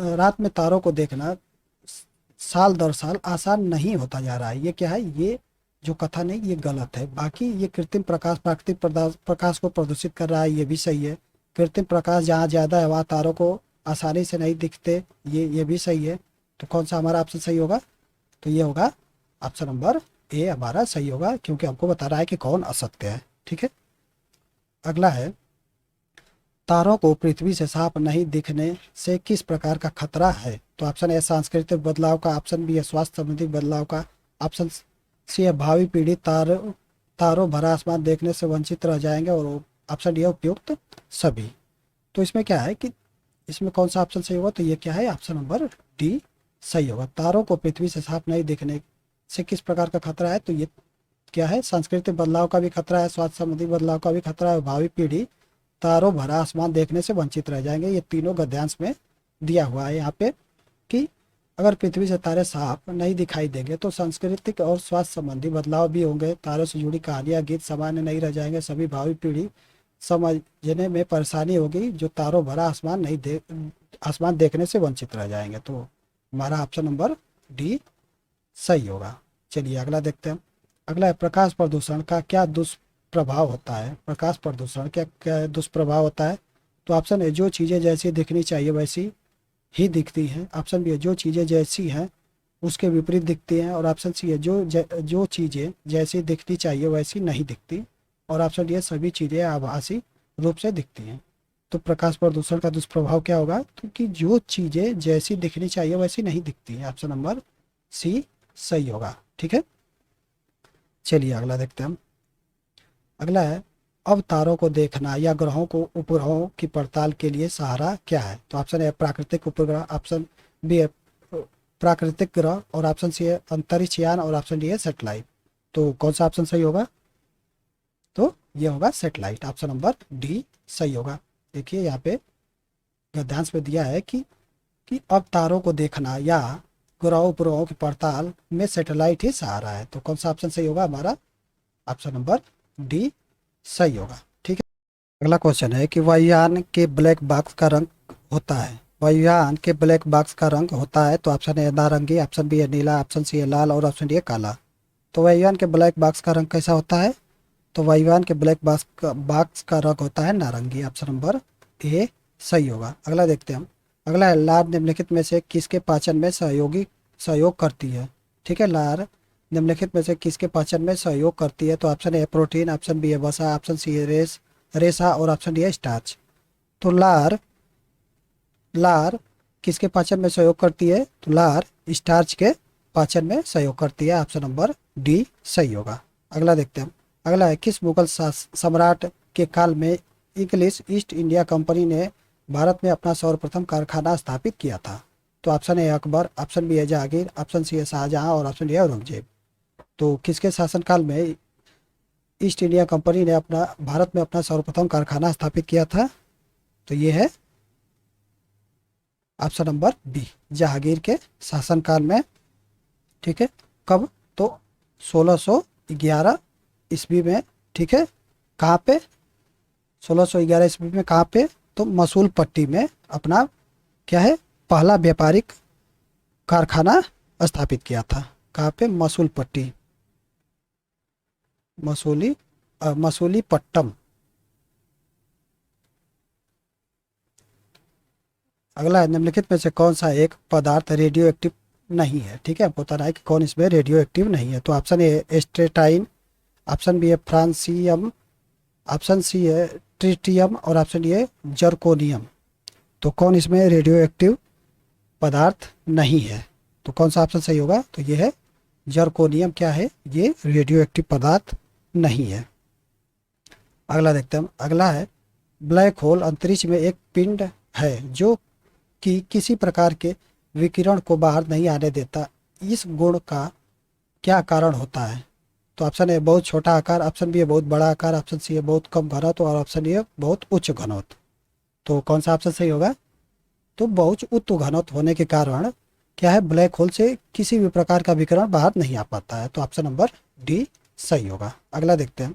रात में तारों को देखना साल दर साल आसान नहीं होता जा रहा है। ये क्या है, ये जो कथन है ये गलत है। बाकी ये कृत्रिम प्रकाश प्राकृतिक प्रकाश को प्रदूषित कर रहा है, ये भी सही है। कृत्रिम प्रकाश जहाँ ज़्यादा है वहाँ तारों को आसानी से नहीं दिखते, ये भी सही है। तो कौन सा हमारा ऑप्शन सही होगा, तो ये होगा ऑप्शन नंबर ए हमारा सही होगा, क्योंकि हमको बता रहा है कि कौन असत्य है। ठीक है, अगला है, तारों को पृथ्वी से साफ नहीं दिखने से किस प्रकार का खतरा है। तो ऑप्शन ए सांस्कृतिक बदलाव का, ऑप्शन बी है स्वास्थ्य संबंधी बदलाव का, ऑप्शन सी है भावी पीढ़ी तारों भरा आसमान देखने से वंचित रह जाएंगे, और ऑप्शन डी है उपयुक्त सभी। तो इसमें क्या है कि इसमें कौन सा ऑप्शन सही होगा, तो ये क्या है ऑप्शन नंबर डी सही होगा। तारों को पृथ्वी से साफ नहीं दिखने से किस प्रकार का खतरा है, तो ये क्या है सांस्कृतिक बदलाव का भी खतरा है, स्वास्थ्य संबंधी बदलाव का भी खतरा है, भावी पीढ़ी तारों भरा आसमान देखने से वंचित रह जाएंगे। ये तीनों गद्यांश में दिया हुआ है यहाँ पे कि अगर पृथ्वी से तारे साफ नहीं दिखाई देंगे तो सांस्कृतिक और स्वास्थ्य संबंधी बदलाव भी होंगे। तारों से जुड़ी कहानियां गीत सामान्य नहीं रह जाएंगे। सभी भावी पीढ़ी समझने में परेशानी होगी जो तारों भरा आसमान देखने से वंचित रह जाएंगे। तो हमारा ऑप्शन नंबर डी सही होगा। चलिए अगला देखते हैं। अगला है, प्रकाश प्रदूषण का क्या दुष्प्रभाव होता है। प्रकाश प्रदूषण क्या दुष्प्रभाव होता है, तो ऑप्शन है जो चीज़ें जैसी दिखनी चाहिए वैसी ही दिखती हैं। ऑप्शन बी है जो चीज़ें जैसी हैं उसके विपरीत दिखती हैं, और ऑप्शन सी है जो चीज़ें जैसी दिखनी चाहिए वैसी नहीं दिखती, और ऑप्शन डी है सभी चीज़ें आभासी रूप से दिखती हैं। तो प्रकाश प्रदूषण का दुष्प्रभाव क्या होगा, क्योंकि जो चीज़ें जैसी दिखनी चाहिए वैसी नहीं दिखती हैं। ऑप्शन नंबर सी सही होगा। ठीक है, चलिए अगला देखते हैं हम। अगला है, अब तारों को देखना या ग्रहों को उपग्रहों की पड़ताल के लिए सहारा क्या है। तो ऑप्शन ए प्राकृतिक उपग्रह, ऑप्शन बी है प्राकृतिक ग्रह, और ऑप्शन सी है अंतरिक्ष यान, और ऑप्शन डी है सैटेलाइट। तो कौन सा ऑप्शन सही होगा, तो ये होगा सैटेलाइट। ऑप्शन नंबर डी सही होगा। देखिए यहाँ पे गद्यांश में दिया है कि अब तारों को देखना या ग्रहों उपग्रहों की पड़ताल में सैटेलाइट ही सहारा है। तो कौन सा ऑप्शन सही होगा, हमारा ऑप्शन नंबर डी सही होगा। ठीक है, अगला क्वेश्चन है कि वायुयान के ब्लैक बॉक्स का रंग होता है। वायुयान के ब्लैक बॉक्स का रंग होता है? तो ऑप्शन ए नारंगी, ऑप्शन बी है नीला, ऑप्शन सी है लाल और ऑप्शन डी है काला। तो वायुयान के ब्लैक बॉक्स का रंग कैसा होता है? तो वायुयान के ब्लैक बॉक्स का रंग होता है नारंगी। ऑप्शन नंबर ए सही होगा। अगला देखते हैं हम। अगला है लार निम्नलिखित में से किसके पाचन में सहयोग करती है? ठीक है, लार निम्नलिखित में से किसके पाचन में सहयोग करती है? तो option A protein, option B है वसा, ऑप्शन सी है रेशा और ऑप्शन डी है स्टार्च। तो लार लार किसके पाचन में सहयोग करती है? तो लार स्टार्च के पाचन में सहयोग करती है। ऑप्शन नंबर डी सही होगा। अगला देखते हैं हम। अगला है किस मुगल सम्राट के काल में इंग्लिश ईस्ट इंडिया कंपनी ने भारत में अपना सर्वप्रथम कारखाना स्थापित किया था? तो option A Akbar, option B है जहांगीर, ऑप्शन सी है शाहजहां और ऑप्शन डी है औरंगजेब। तो किसके शासनकाल में ईस्ट इंडिया कंपनी ने अपना भारत में अपना सर्वप्रथम कारखाना स्थापित किया था? तो ये है ऑप्शन नंबर बी, जहांगीर के शासनकाल में। ठीक है, कब? तो 1611 ईस्वी में। ठीक है, कहाँ पे? 1611 ईस्वी में कहाँ पे? तो मसूल पट्टी में अपना क्या है पहला व्यापारिक कारखाना स्थापित किया था। कहाँ पे? मसूल पट्टी, मसूली पट्टम। अगला है निम्नलिखित में से कौन सा एक पदार्थ रेडियो एक्टिव नहीं है? ठीक है, बताना है कि कौन इसमें रेडियो एक्टिव नहीं है। तो ऑप्शन ए एस्ट्रेटाइन, ऑप्शन बी है फ्रांसियम, ऑप्शन सी है ट्रिटियम और ऑप्शन डी है जर्कोनियम। तो कौन इसमें रेडियो एक्टिव पदार्थ नहीं है? तो कौन सा ऑप्शन सही होगा? तो ये है जर्कोनियम। क्या है ये? रेडियो एक्टिव पदार्थ नहीं है। अगला देखते हैं हम। अगला है ब्लैक होल अंतरिक्ष में एक पिंड है जो कि किसी प्रकार के विकिरण को बाहर नहीं आने देता। इस गुण का क्या कारण होता है? तो ऑप्शन ए बहुत छोटा आकार, ऑप्शन बी है बहुत बड़ा आकार, ऑप्शन सी है बहुत कम घनत्व और ऑप्शन डी है बहुत उच्च घनत्व। तो कौन सा ऑप्शन सही होगा? तो बहुत उच्च घनत्व होने के कारण क्या है ब्लैक होल से किसी भी प्रकार का विकिरण बाहर नहीं आ पाता है। तो ऑप्शन नंबर डी सही होगा। अगला देखते हैं।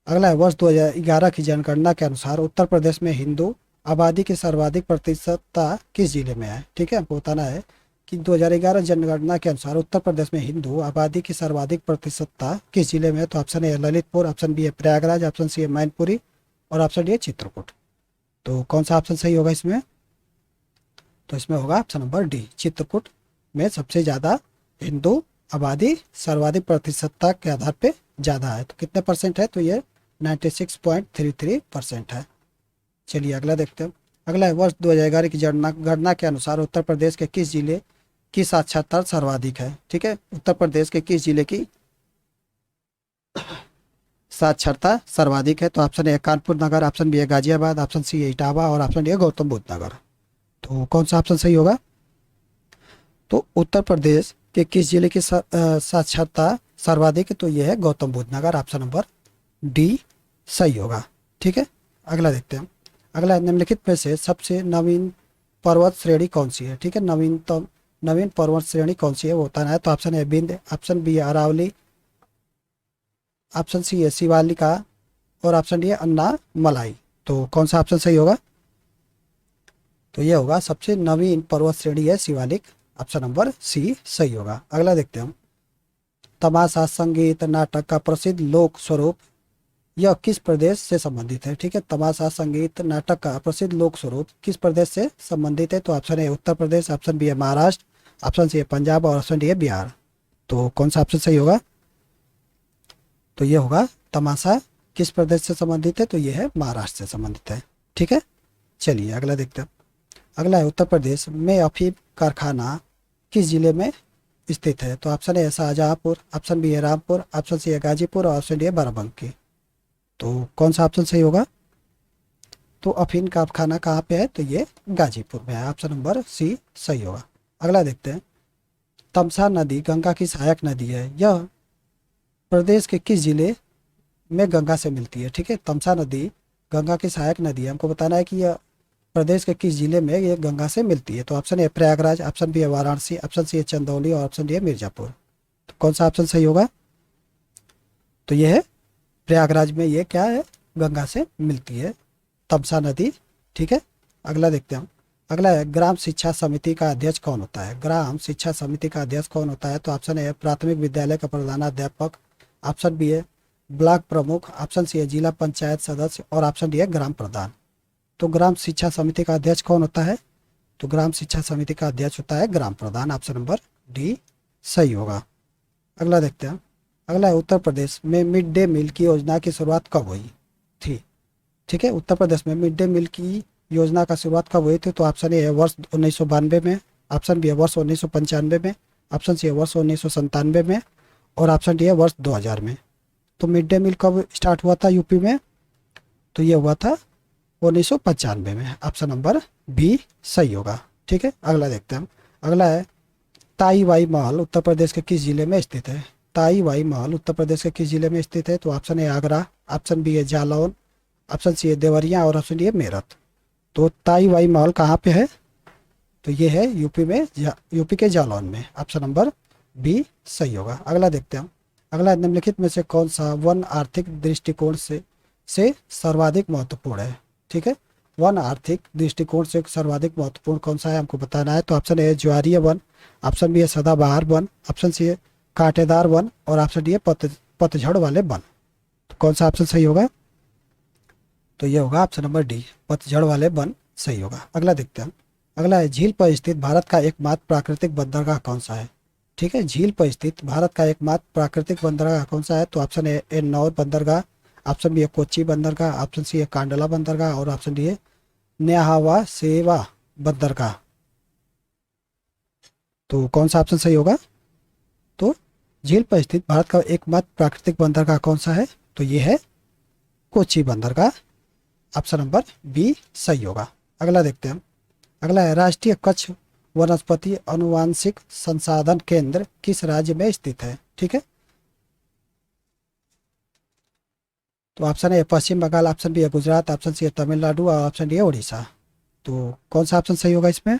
अगला है वर्ष 2011 की जनगणना के अनुसार उत्तर प्रदेश में हिंदू आबादी की सर्वाधिक प्रतिशतता किस जिले में है? ठीक है, आपको बताना है कि 2011 जनगणना के अनुसार उत्तर प्रदेश में हिंदू आबादी की सर्वाधिक प्रतिशतता किस जिले में है? तो ऑप्शन ए है ललितपुर, ऑप्शन बी है प्रयागराज, ऑप्शन सी है मैनपुरी और ऑप्शन डी है चित्रकूट। तो कौन सा ऑप्शन सही होगा इसमें? तो इसमें होगा ऑप्शन नंबर डी, चित्रकूट में सबसे ज़्यादा हिंदू आबादी सर्वाधिक प्रतिशतता के आधार पे ज़्यादा है। तो कितने परसेंट है? तो ये 96.33% है। चलिए अगला देखते हैं। अगला है वर्ष 2011 की गणना के अनुसार उत्तर प्रदेश के किस जिले की साक्षरता सर्वाधिक है? ठीक है, उत्तर प्रदेश के किस जिले की साक्षरता सर्वाधिक है? तो option A Kanpur Nagar, option B है गाजियाबाद, ऑप्शन सी है इटावा और ऑप्शन डी है गौतम बुद्ध नगर। तो कौन सा ऑप्शन सही होगा? तो उत्तर प्रदेश के किस जिले की साक्षरता सर्वाधिक है? तो यह है गौतम बुद्ध नगर। ऑप्शन नंबर डी सही होगा। ठीक है, अगला देखते हैं। अगला निम्नलिखित में से सबसे नवीन पर्वत श्रेणी कौन सी है? ठीक है, नवीन पर्वत श्रेणी कौन सी है वो बताना है। तो ऑप्शन है विंध्य, ऑप्शन बी है अरावली, ऑप्शन सी है शिवालिका और ऑप्शन डी है अन्नामलाई। तो कौन सा ऑप्शन सही होगा? तो ये होगा सबसे नवीन पर्वत श्रेणी है शिवालिक। ऑप्शन नंबर सी सही होगा। अगला देखते हैं हम। तमाशा संगीत नाटक का प्रसिद्ध लोक स्वरूप यह किस प्रदेश से संबंधित है? ठीक है, तमाशा संगीत नाटक का प्रसिद्ध लोक स्वरूप किस प्रदेश से संबंधित है? तो option A Uttar Pradesh, option B है महाराष्ट्र, ऑप्शन सी है पंजाब और ऑप्शन डी है बिहार। तो कौन सा ऑप्शन सही होगा? तो ये होगा तमाशा किस प्रदेश से संबंधित है? तो ये है महाराष्ट्र से संबंधित है। ठीक है, चलिए अगला देखते हैं। अगला है उत्तर प्रदेश में अफीम कारखाना किस जिले में स्थित है? तो option A Shahjahanpur, option B है रामपुर, ऑप्शन सी है गाजीपुर और ऑप्शन डी है बाराबंकी। तो कौन सा ऑप्शन सही होगा? तो अफीम कारखाना कहाँ पे है? तो ये गाजीपुर में है। ऑप्शन नंबर सी सही होगा। अगला देखते हैं। तमसा नदी गंगा की सहायक नदी है, यह प्रदेश के किस जिले में गंगा से मिलती है? ठीक है, तमसा नदी गंगा की सहायक नदी है, हमको बताना है कि यह प्रदेश के किस जिले में ये गंगा से मिलती है। तो option A Prayagraj, option B है वाराणसी, ऑप्शन सी है चंदौली और ऑप्शन डी है मिर्जापुर। तो कौन सा ऑप्शन सही होगा? तो ये है प्रयागराज में ये क्या है गंगा से मिलती है तमसा नदी। ठीक है, अगला देखते हैं हम। अगला है ग्राम शिक्षा समिति का अध्यक्ष कौन होता है। ग्राम शिक्षा समिति का अध्यक्ष कौन होता है, तो ऑप्शन ए है प्राथमिक विद्यालय का प्रधानाध्यापक, ऑप्शन बी है ब्लॉक प्रमुख, ऑप्शन सी है जिला पंचायत सदस्य और ऑप्शन डी है ग्राम प्रधान। तो ग्राम शिक्षा समिति का अध्यक्ष कौन होता है, तो ग्राम शिक्षा समिति का अध्यक्ष होता है ग्राम प्रधान। ऑप्शन नंबर डी सही होगा। अगला देखते हैं। अगला है उत्तर प्रदेश में मिड डे मील की योजना की शुरुआत कब हुई थी। ठीक है, उत्तर प्रदेश में मिड डे मील की योजना का शुरुआत कब हुई थी, तो ऑप्शन ए है वर्ष 1992 में, ऑप्शन बी है वर्ष 1995 में, ऑप्शन सी है वर्ष 1997 में और ऑप्शन डी है वर्ष 2000 में। तो मिड डे मील कब स्टार्ट हुआ था यूपी में, तो ये हुआ था 1995 में। ऑप्शन नंबर बी सही होगा। ठीक है, अगला देखते हैं हम। अगला है ताई वाई महल उत्तर प्रदेश के किस जिले में स्थित है। ताई वाई महल उत्तर प्रदेश के किस जिले में स्थित है, तो option A Agra, option B है जालौन, ऑप्शन सी है देवरिया और ऑप्शन डी है मेरठ। तो ताई वाई महल कहाँ पे है, तो ये है यूपी में, यूपी के जालौन में। ऑप्शन नंबर बी सही होगा। अगला देखते हैं हम। अगला निम्नलिखित में से कौन सा वन आर्थिक दृष्टिकोण से सर्वाधिक महत्वपूर्ण है। ठीक है, वन आर्थिक दृष्टिकोण से सर्वाधिक महत्वपूर्ण कौन सा है हमको बताना है। तो ऑप्शन ए ज्वारीय वन, ऑप्शन बी है सदाबहार वन, ऑप्शन सी है कांटेदार वन और ऑप्शन डी है पतझड़ वाले वन। तो कौन सा ऑप्शन सही होगा, तो ये होगा ऑप्शन नंबर डी, पतझड़ वाले वन सही होगा। अगला देखते हैं हम। अगला है झील पर स्थित भारत का एकमात्र प्राकृतिक बंदरगाह कौन सा है। ठीक है, झील पर स्थित भारत का एकमात्र प्राकृतिक बंदरगाह कौन सा है, तो ऑप्शन ए एन्नौर बंदरगाह, ऑप्शन बी है कोच्चि बंदरगाह, ऑप्शन सी है कांडला बंदरगाह और ऑप्शन डी है न्याहावा सेवा बंदरगाह। तो कौन सा ऑप्शन सही होगा, तो झील पर स्थित भारत का एकमात्र प्राकृतिक बंदरगाह कौन सा है, तो ये है कोच्चि बंदरगाह। ऑप्शन नंबर बी सही होगा। अगला देखते हैं हम। अगला है राष्ट्रीय कच्छ वनस्पति अनुवांशिक संसाधन केंद्र किस राज्य में स्थित है। ठीक है, तो option A Paschim Bengal, option B है गुजरात, ऑप्शन सी है तमिलनाडु और ऑप्शन डी है उड़ीसा। तो कौन सा ऑप्शन सही होगा इसमें,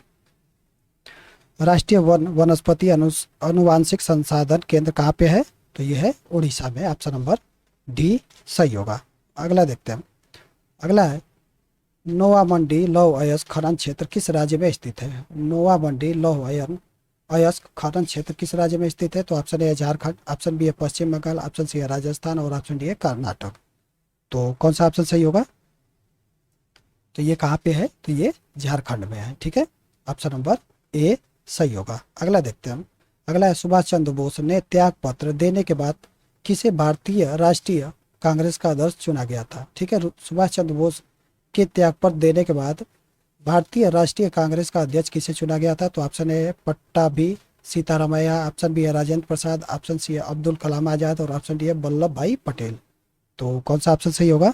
राष्ट्रीय वनस्पति अनुवांशिक संसाधन केंद्र कहाँ पे है, तो ये है उड़ीसा में। ऑप्शन नंबर डी सही होगा। अगला देखते हैं हम। अगला है नोवा मंडी लौह अयस्क खनन क्षेत्र किस राज्य में स्थित है। नोवा मंडी लौह अयस्क खनन क्षेत्र किस राज्य में स्थित है, तो ऑप्शन ए है झारखंड, ऑप्शन बी है पश्चिम बंगाल, ऑप्शन सी है राजस्थान और ऑप्शन डी है कर्नाटक। तो कौन सा ऑप्शन सही होगा, तो ये कहाँ पे है, तो ये झारखंड में है। ठीक है, ऑप्शन नंबर ए सही होगा। अगला देखते हैं हम। अगला है सुभाष चंद्र बोस ने त्याग पत्र देने के बाद किसे भारतीय राष्ट्रीय कांग्रेस का अध्यक्ष चुना गया था। ठीक है, सुभाष चंद्र बोस के त्याग पत्र देने के बाद भारतीय राष्ट्रीय कांग्रेस का अध्यक्ष किसे चुना गया था, तो option A Pattabhi Sitaramayya, option B है राजेंद्र प्रसाद, ऑप्शन सी है अब्दुल कलाम आजाद और ऑप्शन डी है वल्लभ भाई पटेल। तो कौन सा ऑप्शन सही होगा,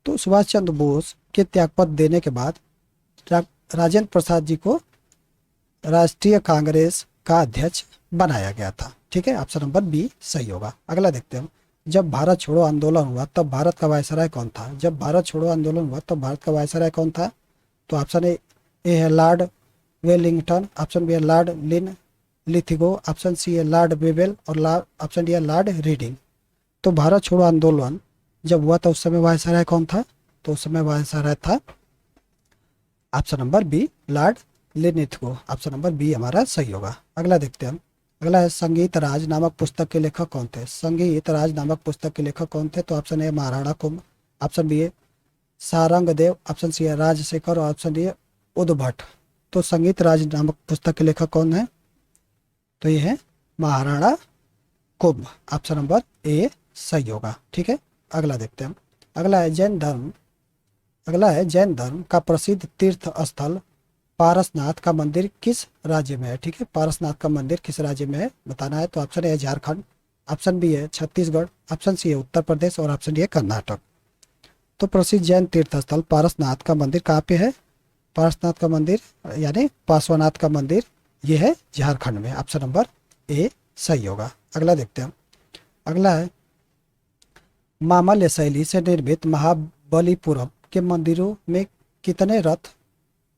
तो सुभाष चंद्र बोस के त्यागपत्र देने के बाद राजेंद्र प्रसाद जी को राष्ट्रीय कांग्रेस का अध्यक्ष बनाया गया था। ठीक है, ऑप्शन नंबर बी सही होगा। अगला देखते हैं हम। जब भारत छोड़ो आंदोलन हुआ तब भारत का वायसराय कौन था। जब भारत छोड़ो आंदोलन हुआ तब भारत का वायसराय कौन था, तो ऑप्शन ए है लॉर्ड वेलिंगटन, ऑप्शन बी है लॉर्ड लिथिगो, ऑप्शन सी है लॉर्ड बेवेल और ऑप्शन डी है लॉर्ड रीडिंग। तो भारत छोड़ो आंदोलन जब हुआ था उस समय वायसराय कौन था, तो उस समय वायसराय था option number B Lord Linlithgow. Option number B हमारा सही होगा। अगला देखते हैं हम। अगला है संगीत राज नामक पुस्तक के लेखक कौन थे। संगीत राज नामक पुस्तक के लेखक कौन थे, तो option A Maharana Kumbha, option B है सारंगदेव, ऑप्शन सी है राजशेखर और ऑप्शन डी है उद्भट। तो संगीत राज नामक पुस्तक के लेखक कौन है, तो ये है Maharana Kumbha. Option number A सही होगा। ठीक है, अगला देखते हैं हम। अगला है जैन धर्म का प्रसिद्ध तीर्थ स्थल पारसनाथ का मंदिर किस राज्य में है। ठीक है, पारसनाथ का मंदिर किस राज्य में है बताना है। तो ऑप्शन ए है झारखंड, ऑप्शन बी है छत्तीसगढ़, ऑप्शन सी है उत्तर प्रदेश और ऑप्शन डी है कर्नाटक। तो प्रसिद्ध जैन तीर्थ स्थल पारसनाथ का मंदिर कहाँ पे है, पारसनाथ का मंदिर यानी पार्श्वनाथ का मंदिर ये है झारखंड में। ऑप्शन नंबर ए सही होगा। अगला देखते हैं। अगला है मामल्य शैली से निर्मित महाबलीपुरम के मंदिरों में कितने रथ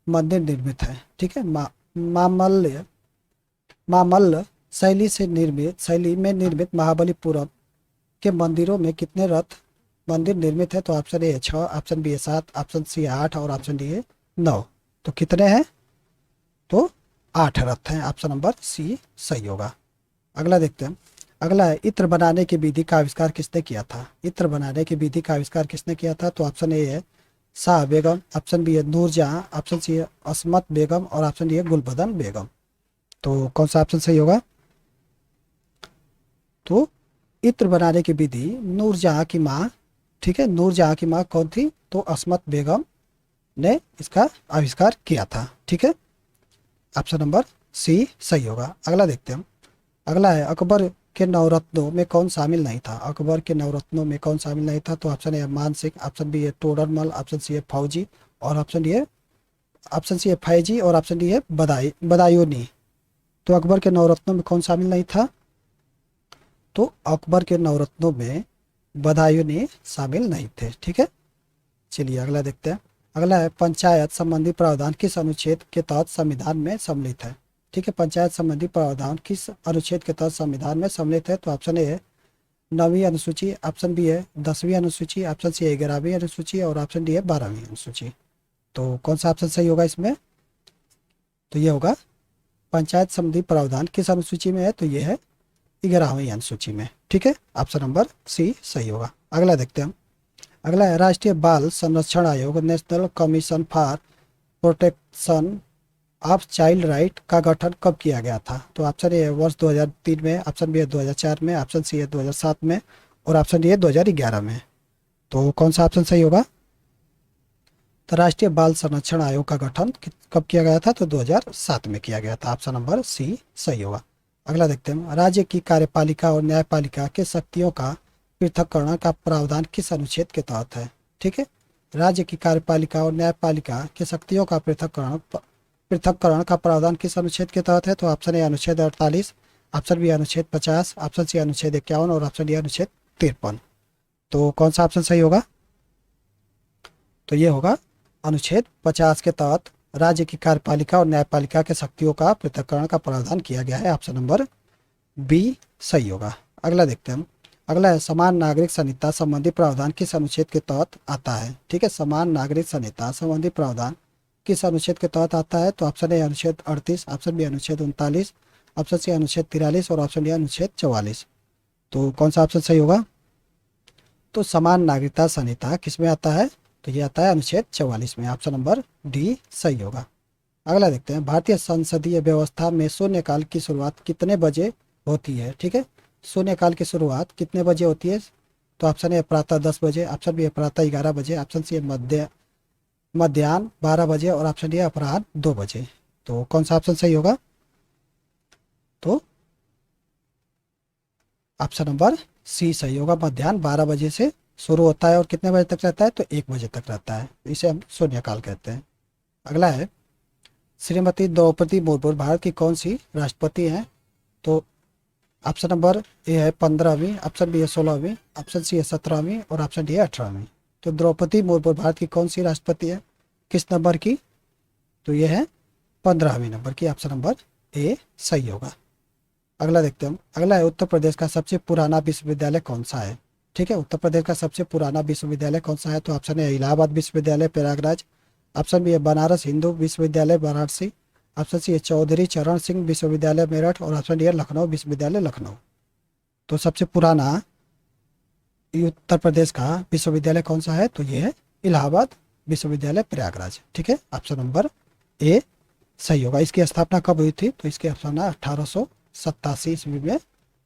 मंदिर निर्मित है। ठीक है, मामल्य शैली में निर्मित महाबलीपुरम के मंदिरों में कितने रथ मंदिर निर्मित है। तो ऑप्शन ए है 6, ऑप्शन बी है 7, ऑप्शन सी है 8 और ऑप्शन डी है 9। तो कितने हैं? तो 8 रथ हैं। ऑप्शन नंबर सी सही होगा। अगला देखते हैं। अगला है, इत्र बनाने की विधि का आविष्कार किसने किया था? इत्र बनाने की विधि का आविष्कार किसने किया था? तो ऑप्शन ए है शाह बेगम, ऑप्शन बी है नूरजहां, ऑप्शन सी है अस्मत बेगम और ऑप्शन डी है गुलबदन बेगम। तो कौन सा ऑप्शन सही होगा? तो इत्र बनाने की विधि नूरजहां की माँ, ठीक है, नूरजहां की माँ कौन थी? तो अस्मत बेगम ने इसका आविष्कार किया था। ठीक है, ऑप्शन नंबर सी सही होगा। अगला देखते हैं हम। अगला है, अकबर के नवरत्नों में कौन शामिल नहीं था? अकबर के नवरत्नों में कौन शामिल नहीं था? तो ऑप्शन ए है मान सिंह, ऑप्शन बी है तोडरमल, ऑप्शन सी है फौजी और ऑप्शन सी है फैजी और ऑप्शन डी है बदायूनी। तो अकबर के नवरत्नों में कौन शामिल नहीं था? तो अकबर के नवरत्नों में बदायूनी शामिल नहीं थे। ठीक है, चलिए अगला देखते हैं। अगला है, पंचायत संबंधी प्रावधान किस अनुच्छेद के तहत संविधान में सम्मिलित है? ठीक है, पंचायत संबंधी प्रावधान किस अनुच्छेद के तहत संविधान में सम्मिलित है? तो ऑप्शन ए है 9वीं अनुसूची, ऑप्शन बी है 10वीं अनुसूची, ऑप्शन सी है 11वीं अनुसूची और ऑप्शन डी है 12वीं अनुसूची। तो कौन सा ऑप्शन सही होगा इसमें? तो ये होगा पंचायत संबंधी प्रावधान किस अनुसूची में है? तो ये है 11वीं अनुसूची में। ठीक है, ऑप्शन नंबर सी सही होगा। अगला देखते हैं हम। अगला है, राष्ट्रीय बाल संरक्षण आयोग national commission for protection of child right का गठन कब किया गया था? तो ऑप्शन ए है वर्ष 2003 में, ऑप्शन बी है 2004 में, ऑप्शन सी है 2007 में और ऑप्शन डी है 2011 में। तो कौन सा ऑप्शन सही होगा? तो राष्ट्रीय बाल संरक्षण आयोग का गठन कब किया गया था? तो 2007 में किया गया था। ऑप्शन नंबर सी सही होगा। अगला देखते हैं। राज्य की कार्यपालिका और न्यायपालिका के शक्तियों का पृथक्करण का प्रावधान किस अनुच्छेद के तहत है? ठीक है, राज्य की कार्यपालिका और न्यायपालिका के शक्तियों का पृथक्करण का प्रावधान किस अनुच्छेद के तहत है? तो ऑप्शन ए अनुच्छेद 48, ऑप्शन बी अनुच्छेद 50, ऑप्शन सी अनुच्छेद 51 और ऑप्शन डी अनुच्छेद 53। तो कौन सा ऑप्शन सही होगा? तो ये होगा अनुच्छेद 50 के तहत राज्य की कार्यपालिका और न्यायपालिका के शक्तियों का पृथक्करण का प्रावधान किया गया है। ऑप्शन नंबर बी सही होगा। अगला देखते हैं हम। अगला है, समान नागरिक संहिता संबंधी प्रावधान किस अनुच्छेद के तहत आता है? ठीक है, समान नागरिक संहिता संबंधी प्रावधान किस अनुच्छेद के तहत आता है? तो ऑप्शन ए अनुच्छेद 38, ऑप्शन बी अनुच्छेद 39, ऑप्शन सी अनुच्छेद 43 और ऑप्शन डी अनुच्छेद 44। तो कौन सा ऑप्शन सही होगा? तो समान नागरिकता संहिता किस में आता है? तो ये आता है अनुच्छेद 44 में। ऑप्शन नंबर डी सही होगा। अगला देखते हैं। भारतीय संसदीय व्यवस्था में शून्यकाल की शुरुआत कितने बजे होती है? ठीक है, शून्यकाल की शुरुआत कितने बजे होती है? तो ऑप्शन ए प्रातः 10 बजे, ऑप्शन बी प्रातः 11 बजे, ऑप्शन सी मध्याह्न 12 बजे और ऑप्शन डी अपराह्न 2 बजे। तो कौन सा ऑप्शन सही होगा? तो ऑप्शन नंबर सी सही होगा। मध्याह्न 12 बजे से शुरू होता है और कितने बजे तक रहता है? तो 1 बजे तक रहता है। इसे हम शून्यकाल कहते हैं। अगला है, श्रीमती द्रौपदी मुर्मू भारत की कौन सी राष्ट्रपति हैं? तो ऑप्शन नंबर ए है 15वीं, ऑप्शन बी है 16वीं, ऑप्शन सी है 17वीं और ऑप्शन डी है 18वीं। तो द्रौपदी मुर्मू भारत की कौन सी राष्ट्रपति है? किस नंबर की? तो ये है 15वीं नंबर की। ऑप्शन नंबर ए सही होगा। अगला देखते हैं हम। अगला है, उत्तर प्रदेश का सबसे पुराना विश्वविद्यालय कौन सा है? ठीक है, उत्तर प्रदेश का सबसे पुराना विश्वविद्यालय कौन सा है? तो ऑप्शन ए इलाहाबाद विश्वविद्यालय प्रयागराज, ऑप्शन बी है बनारस हिंदू विश्वविद्यालय वाराणसी, ऑप्शन सी है चौधरी चरण सिंह विश्वविद्यालय मेरठ और ऑप्शन डी है लखनऊ विश्वविद्यालय लखनऊ। तो सबसे पुराना उत्तर प्रदेश का विश्वविद्यालय कौन सा है? तो ये है इलाहाबाद विश्वविद्यालय प्रयागराज। ठीक है, ऑप्शन नंबर ए सही होगा। इसकी स्थापना कब हुई थी? तो इसकी स्थापना 1887 ईस्वी में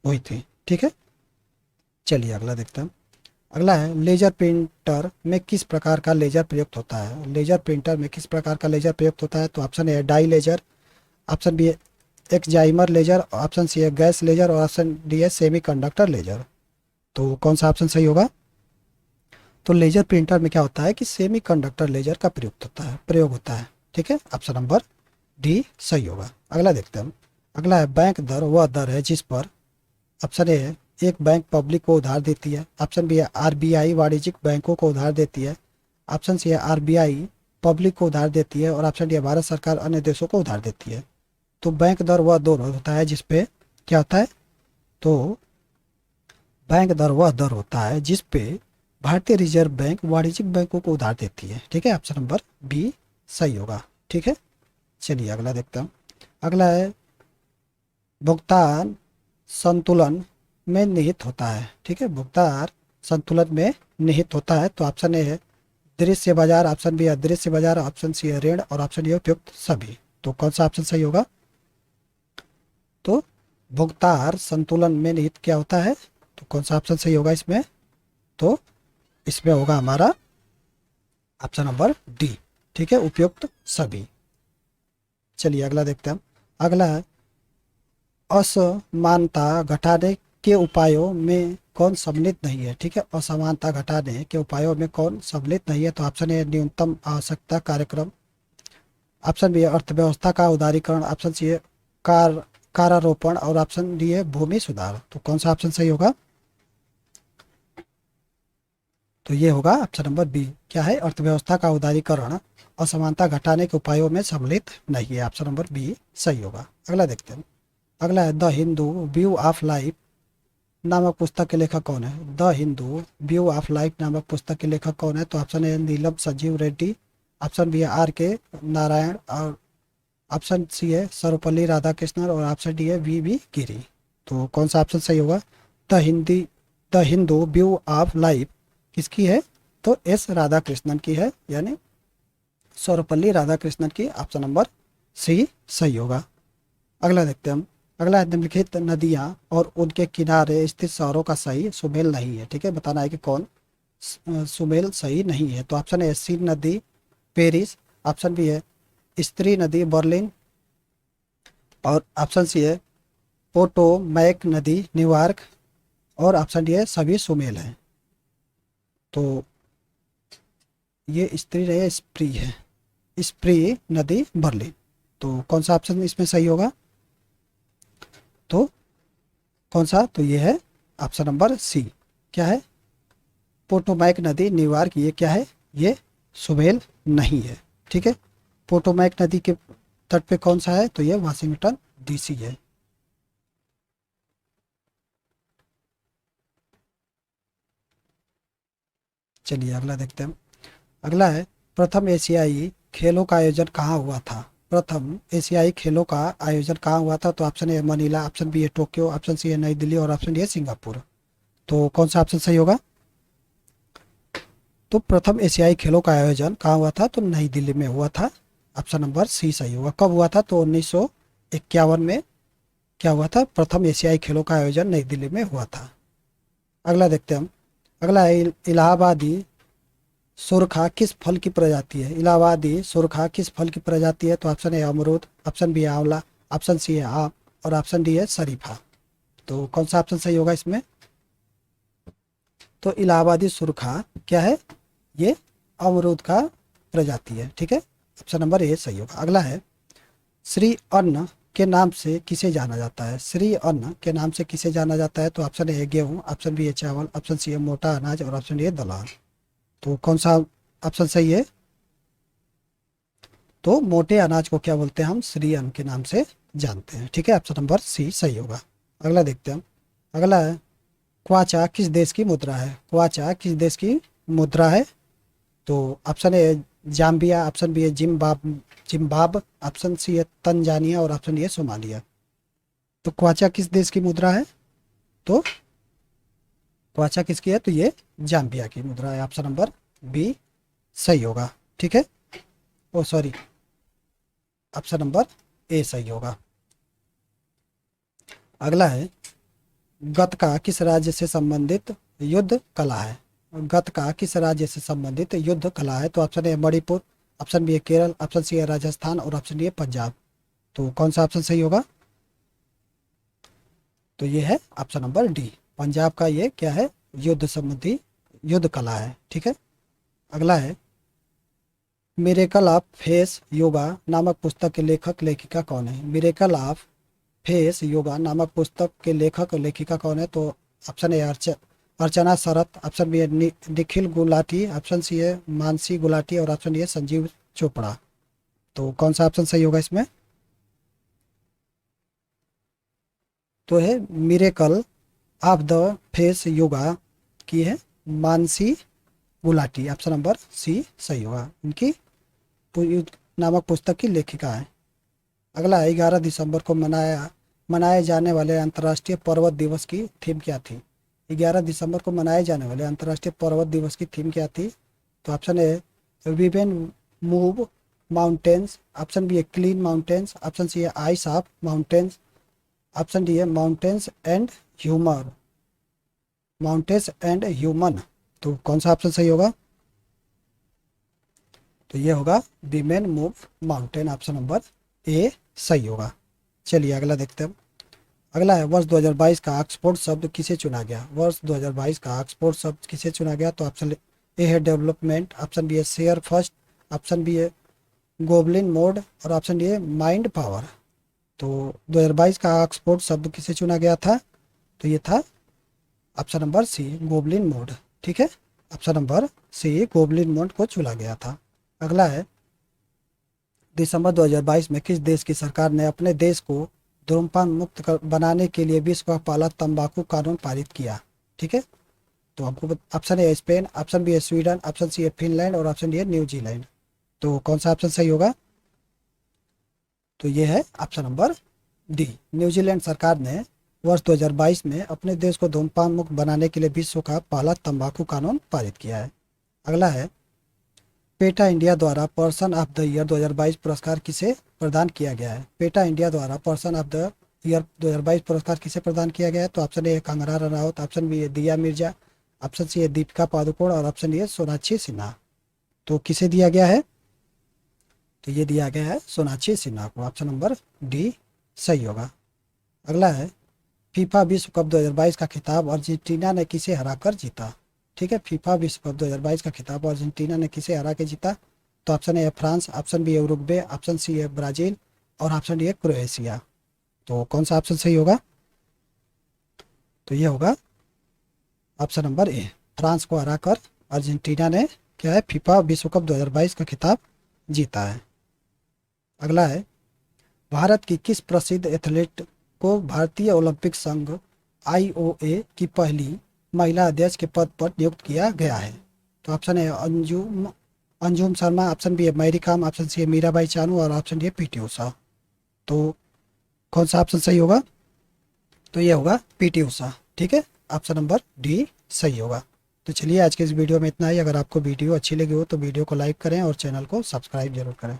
हुई थी। ठीक है, चलिए अगला देखते हैं। अगला है, लेजर प्रिंटर में किस प्रकार का लेजर प्रयुक्त होता है? लेजर प्रिंटर में किस प्रकार का लेजर प्रयुक्त होता है? तो ऑप्शन ए है डाई लेजर, ऑप्शन बी है एक्सजाइमर लेजर, ऑप्शन सी है गैस लेजर और ऑप्शन डी है सेमीकंडक्टर लेजर। तो कौन सा ऑप्शन सही होगा? तो लेजर प्रिंटर में क्या होता है कि सेमीकंडक्टर लेजर का प्रयोग होता है। ठीक है, ऑप्शन नंबर डी सही होगा। अगला देखते हैं हम। अगला है, बैंक दर वह दर है जिस पर ऑप्शन ए है एक बैंक पब्लिक को उधार देती है, ऑप्शन बी है आरबीआई वाणिज्यिक बैंकों को उधार देती है, ऑप्शन सी है आरबीआई पब्लिक को उधार देती है और ऑप्शन डी है भारत सरकार अन्य देशों को उधार देती है। तो बैंक दर वह दर होता है जिसपे क्या होता है? तो बैंक दर वह दर होता है जिसपे भारतीय रिजर्व बैंक वाणिज्यिक बैंकों को उधार देती है। ठीक है, ऑप्शन नंबर बी सही होगा। ठीक है, चलिए अगला देखते हैं। अगला है भुगतान संतुलन में निहित होता है। ठीक है, भुगतान संतुलन में निहित होता है। तो ऑप्शन ए है दृश्य बाजार, ऑप्शन बी है अदृश्य बाजार, ऑप्शन सी है ऋण और ऑप्शन डी है उपयुक्त सभी। तो कौन सा ऑप्शन सही होगा? तो भुगतान संतुलन में निहित क्या होता है, तो कौन सा ऑप्शन सही होगा इसमें? तो इसमें होगा हमारा ऑप्शन नंबर डी। ठीक है, उपयुक्त सभी। चलिए अगला देखते हैं। अगला है असमानता घटाने के उपायों में कौन सम्मिलित नहीं है। ठीक है, असमानता घटाने के उपायों में कौन सम्मिलित नहीं है? तो ऑप्शन ए न्यूनतम आवश्यकता कार्यक्रम, ऑप्शन बी है अर्थव्यवस्था का उदारीकरण, ऑप्शन सी है कारारोपण और ऑप्शन डी है भूमि सुधार। तो कौन सा ऑप्शन सही होगा? तो ये होगा ऑप्शन नंबर बी। क्या है? अर्थव्यवस्था का उदारीकरण असमानता घटाने के उपायों में सम्मिलित नहीं है। ऑप्शन नंबर बी सही होगा। अगला देखते हैं। अगला है the Hindu view of life नामक पुस्तक के लेखक कौन है? The Hindu view of life नामक पुस्तक के लेखक कौन है? तो option A Neelam Sanjiva Reddy, option B है आर के नारायण और ऑप्शन सी है सर्वपल्ली राधाकृष्णन और ऑप्शन डी है वी गिरी। तो कौन सा ऑप्शन सही होगा? The Hindu view of life किसकी है? तो एस राधाकृष्णन की है, यानी सर्वपल्ली राधाकृष्णन की। ऑप्शन नंबर सी सही होगा। अगला देखते हैं हम। अगला है निम्नलिखित नदियां और उनके किनारे स्थित शहरों का सही सुमेल नहीं है। ठीक है, बताना है कि कौन सुमेल सही नहीं है। तो ऑप्शन ए सीन नदी पेरिस, ऑप्शन बी है स्त्री नदी बर्लिन और ऑप्शन सी है पोटोमैक नदी न्यूयॉर्क और ऑप्शन डी है सभी सुमेल हैं। तो ये स्त्री है, स्प्री है, स्प्री नदी बर्लिन। तो कौन सा ऑप्शन इसमें सही होगा? तो कौन सा? तो ये है ऑप्शन नंबर सी। क्या है? पोटोमैक नदी न्यूयॉर्क, ये क्या है? ये सुमेल नहीं है। ठीक है, पोटोमैक नदी के तट पे कौन सा है? तो ये वाशिंगटन डीसी है। चलिए अगला देखते हैं। अगला है प्रथम एशियाई खेलों का आयोजन कहाँ हुआ था? प्रथम एशियाई खेलों का आयोजन कहाँ हुआ था? तो option A Manila, option B है टोक्यो, ऑप्शन सी है नई दिल्ली और ऑप्शन डी है सिंगापुर। तो कौन सा ऑप्शन सही होगा? तो प्रथम एशियाई खेलों का आयोजन कहाँ हुआ था? तो नई दिल्ली में हुआ था। ऑप्शन नंबर सी सही होगा। कब हुआ था? तो 1951 में क्या हुआ था? प्रथम एशियाई खेलों का आयोजन नई दिल्ली में हुआ था। अगला देखते हैं हम। अगला है इलाहाबादी सुरखा किस फल की प्रजाति है? इलाहाबादी सुरखा किस फल की प्रजाति है? तो ऑप्शन ए अमरूद, ऑप्शन बी है आंवला, ऑप्शन सी है आम और ऑप्शन डी है शरीफा। तो कौन सा ऑप्शन सही होगा इसमें? तो इलाहाबादी सुरखा क्या है? ये अमरूद का प्रजाति है। ठीक है, ऑप्शन नंबर ए सही होगा। अगला है श्री अन्न के नाम से किसे जाना जाता है? श्री अन्न के नाम से किसे जाना जाता है? तो ऑप्शन ए है गेहूँ, ऑप्शन बी है चावल, ऑप्शन सी है मोटा अनाज और ऑप्शन डी है दलहन। तो कौन सा ऑप्शन सही है? तो मोटे अनाज को क्या बोलते हैं? हम श्री अन्न के नाम से जानते हैं। ठीक है, ऑप्शन नंबर सी सही होगा। अगला देखते हैं हम। अगला है क्वाचा किस देश की मुद्रा है? क्वाचा किस देश की मुद्रा है? तो option A Zambia, option B है जिम्बाब, ऑप्शन सी है तंजानिया और ऑप्शन डी है सोमालिया। तो क्वाचा किस देश की मुद्रा है? तो क्वाचा किसकी है? तो ये जाम्बिया की मुद्रा है। ऑप्शन नंबर बी सही होगा। ठीक है, ओ सॉरी, ऑप्शन नंबर ए सही होगा। अगला है गतका किस राज्य से संबंधित युद्ध कला है? गतका किस राज्य से संबंधित युद्ध कला है? तो option A Manipur, option B है केरल, ऑप्शन सी है राजस्थान और ऑप्शन डी है पंजाब। तो कौन सा ऑप्शन सही होगा? तो ये है ऑप्शन नंबर डी, पंजाब का ये क्या है? युद्ध संबंधी युद्ध कला है। ठीक है, अगला है मिरेकल ऑफ फेस योगा नामक पुस्तक के लेखक लेखिका कौन है? मिरेकल ऑफ फेस योगा नामक पुस्तक के लेखक और लेखिका कौन है? तो option A Archana Sharat, option B है निखिल गुलाटी, ऑप्शन सी है मानसी गुलाटी और ऑप्शन डी है संजीव चोपड़ा। तो कौन सा ऑप्शन सही होगा इसमें? तो है miracle of the face yoga की है Mansi Gulati. Option number C सही होगा। इनकी नामक पुस्तक की लेखिका हैं। अगला है 11 दिसंबर को मनाए जाने वाले अंतर्राष्ट्रीय पर्वत दिवस की थीम क्या थी? 11 दिसंबर को मनाए जाने वाले अंतर्राष्ट्रीय पर्वत दिवस की थीम क्या थी? तो option A women move mountains, option B है क्लीन माउंटेन्स, ऑप्शन सी है ice of mountains, option D है mountains and humour, mountains and human. तो कौन सा ऑप्शन सही होगा? तो ये होगा women move mountain, option number A सही होगा। चलिए अगला देखते हैं। अगला है वर्ष 2022 का ऑक्सफोर्ड शब्द किसे चुना गया? वर्ष 2022 का ऑक्सफोर्ड शब्द किसे चुना गया? तो ऑप्शन ए है डेवलपमेंट, ऑप्शन बी है शेयर फर्स्ट, ऑप्शन बी है गोबलिन मोड और ऑप्शन डी है माइंड पावर। तो 2022 का ऑक्सफोर्ड शब्द किसे चुना गया था? तो ये था option number C goblin mode. ठीक है, option number C goblin mode को चुना गया था। अगला है दिसंबर 2022 में किस देश की सरकार ने अपने देश को धूम्रपान मुक्त बनाने के लिए विश्व का पहला तंबाकू कानून पारित किया? ठीक है, तो आपको option A Spain, option B है स्वीडन, ऑप्शन सी है फिनलैंड और ऑप्शन डी है न्यूजीलैंड। तो कौन सा ऑप्शन सही होगा? तो ये है ऑप्शन नंबर डी, न्यूजीलैंड सरकार ने वर्ष 2022 में अपने देश को धूम्रपान मुक्त बनाने के लिए विश्व का पहला तंबाकू कानून पारित किया है। अगला है पेटा इंडिया द्वारा पर्सन ऑफ द ईयर 2022 पुरस्कार किसे प्रदान किया गया है? पेटा इंडिया द्वारा पर्सन ऑफ द ईयर 2022 पुरस्कार किसे प्रदान किया गया है? तो ऑप्शन ए है कंगना रनौत, ऑप्शन बी है दिया मिर्जा, ऑप्शन सी है दीपिका पादुकोण और ऑप्शन डी है सोनाक्षी सिन्हा। तो किसे दिया गया है? तो ये दिया गया है सोनाक्षी सिन्हा को, ऑप्शन नंबर डी सही होगा। अगला है फीफा विश्व कप 2022 का खिताब अर्जेंटीना ने किसे हराकर जीता? ठीक है, फीफा विश्व कप 2022 का खिताब अर्जेंटीना ने किसे हरा के जीता? तो ऑप्शन ए है फ्रांस, ऑप्शन बी है उरुग्वे, ऑप्शन सी है ब्राजील और ऑप्शन डी है क्रोएशिया। तो कौन सा ऑप्शन सही होगा? तो ये होगा ऑप्शन नंबर ए, फ्रांस को हराकर अर्जेंटीना ने क्या है फीफा विश्व कप 2022 का खिताब जीता है। अगला है भारत की किस प्रसिद्ध एथलीट को भारतीय ओलंपिक संघ IOA की पहली महिला अध्यक्ष के पद पर नियुक्त किया गया है? तो ऑप्शन है अंजुम शर्मा, ऑप्शन बी है मैरी कॉम, ऑप्शन सी है मीराबाई चानू और ऑप्शन डी है PT उषा। तो कौन सा ऑप्शन सही होगा? तो ये होगा PT उषा। ठीक है, ऑप्शन नंबर डी सही होगा। तो चलिए आज के इस वीडियो में इतना ही। अगर आपको वीडियो अच्छी लगी हो तो वीडियो को लाइक करें और चैनल को सब्सक्राइब जरूर करें।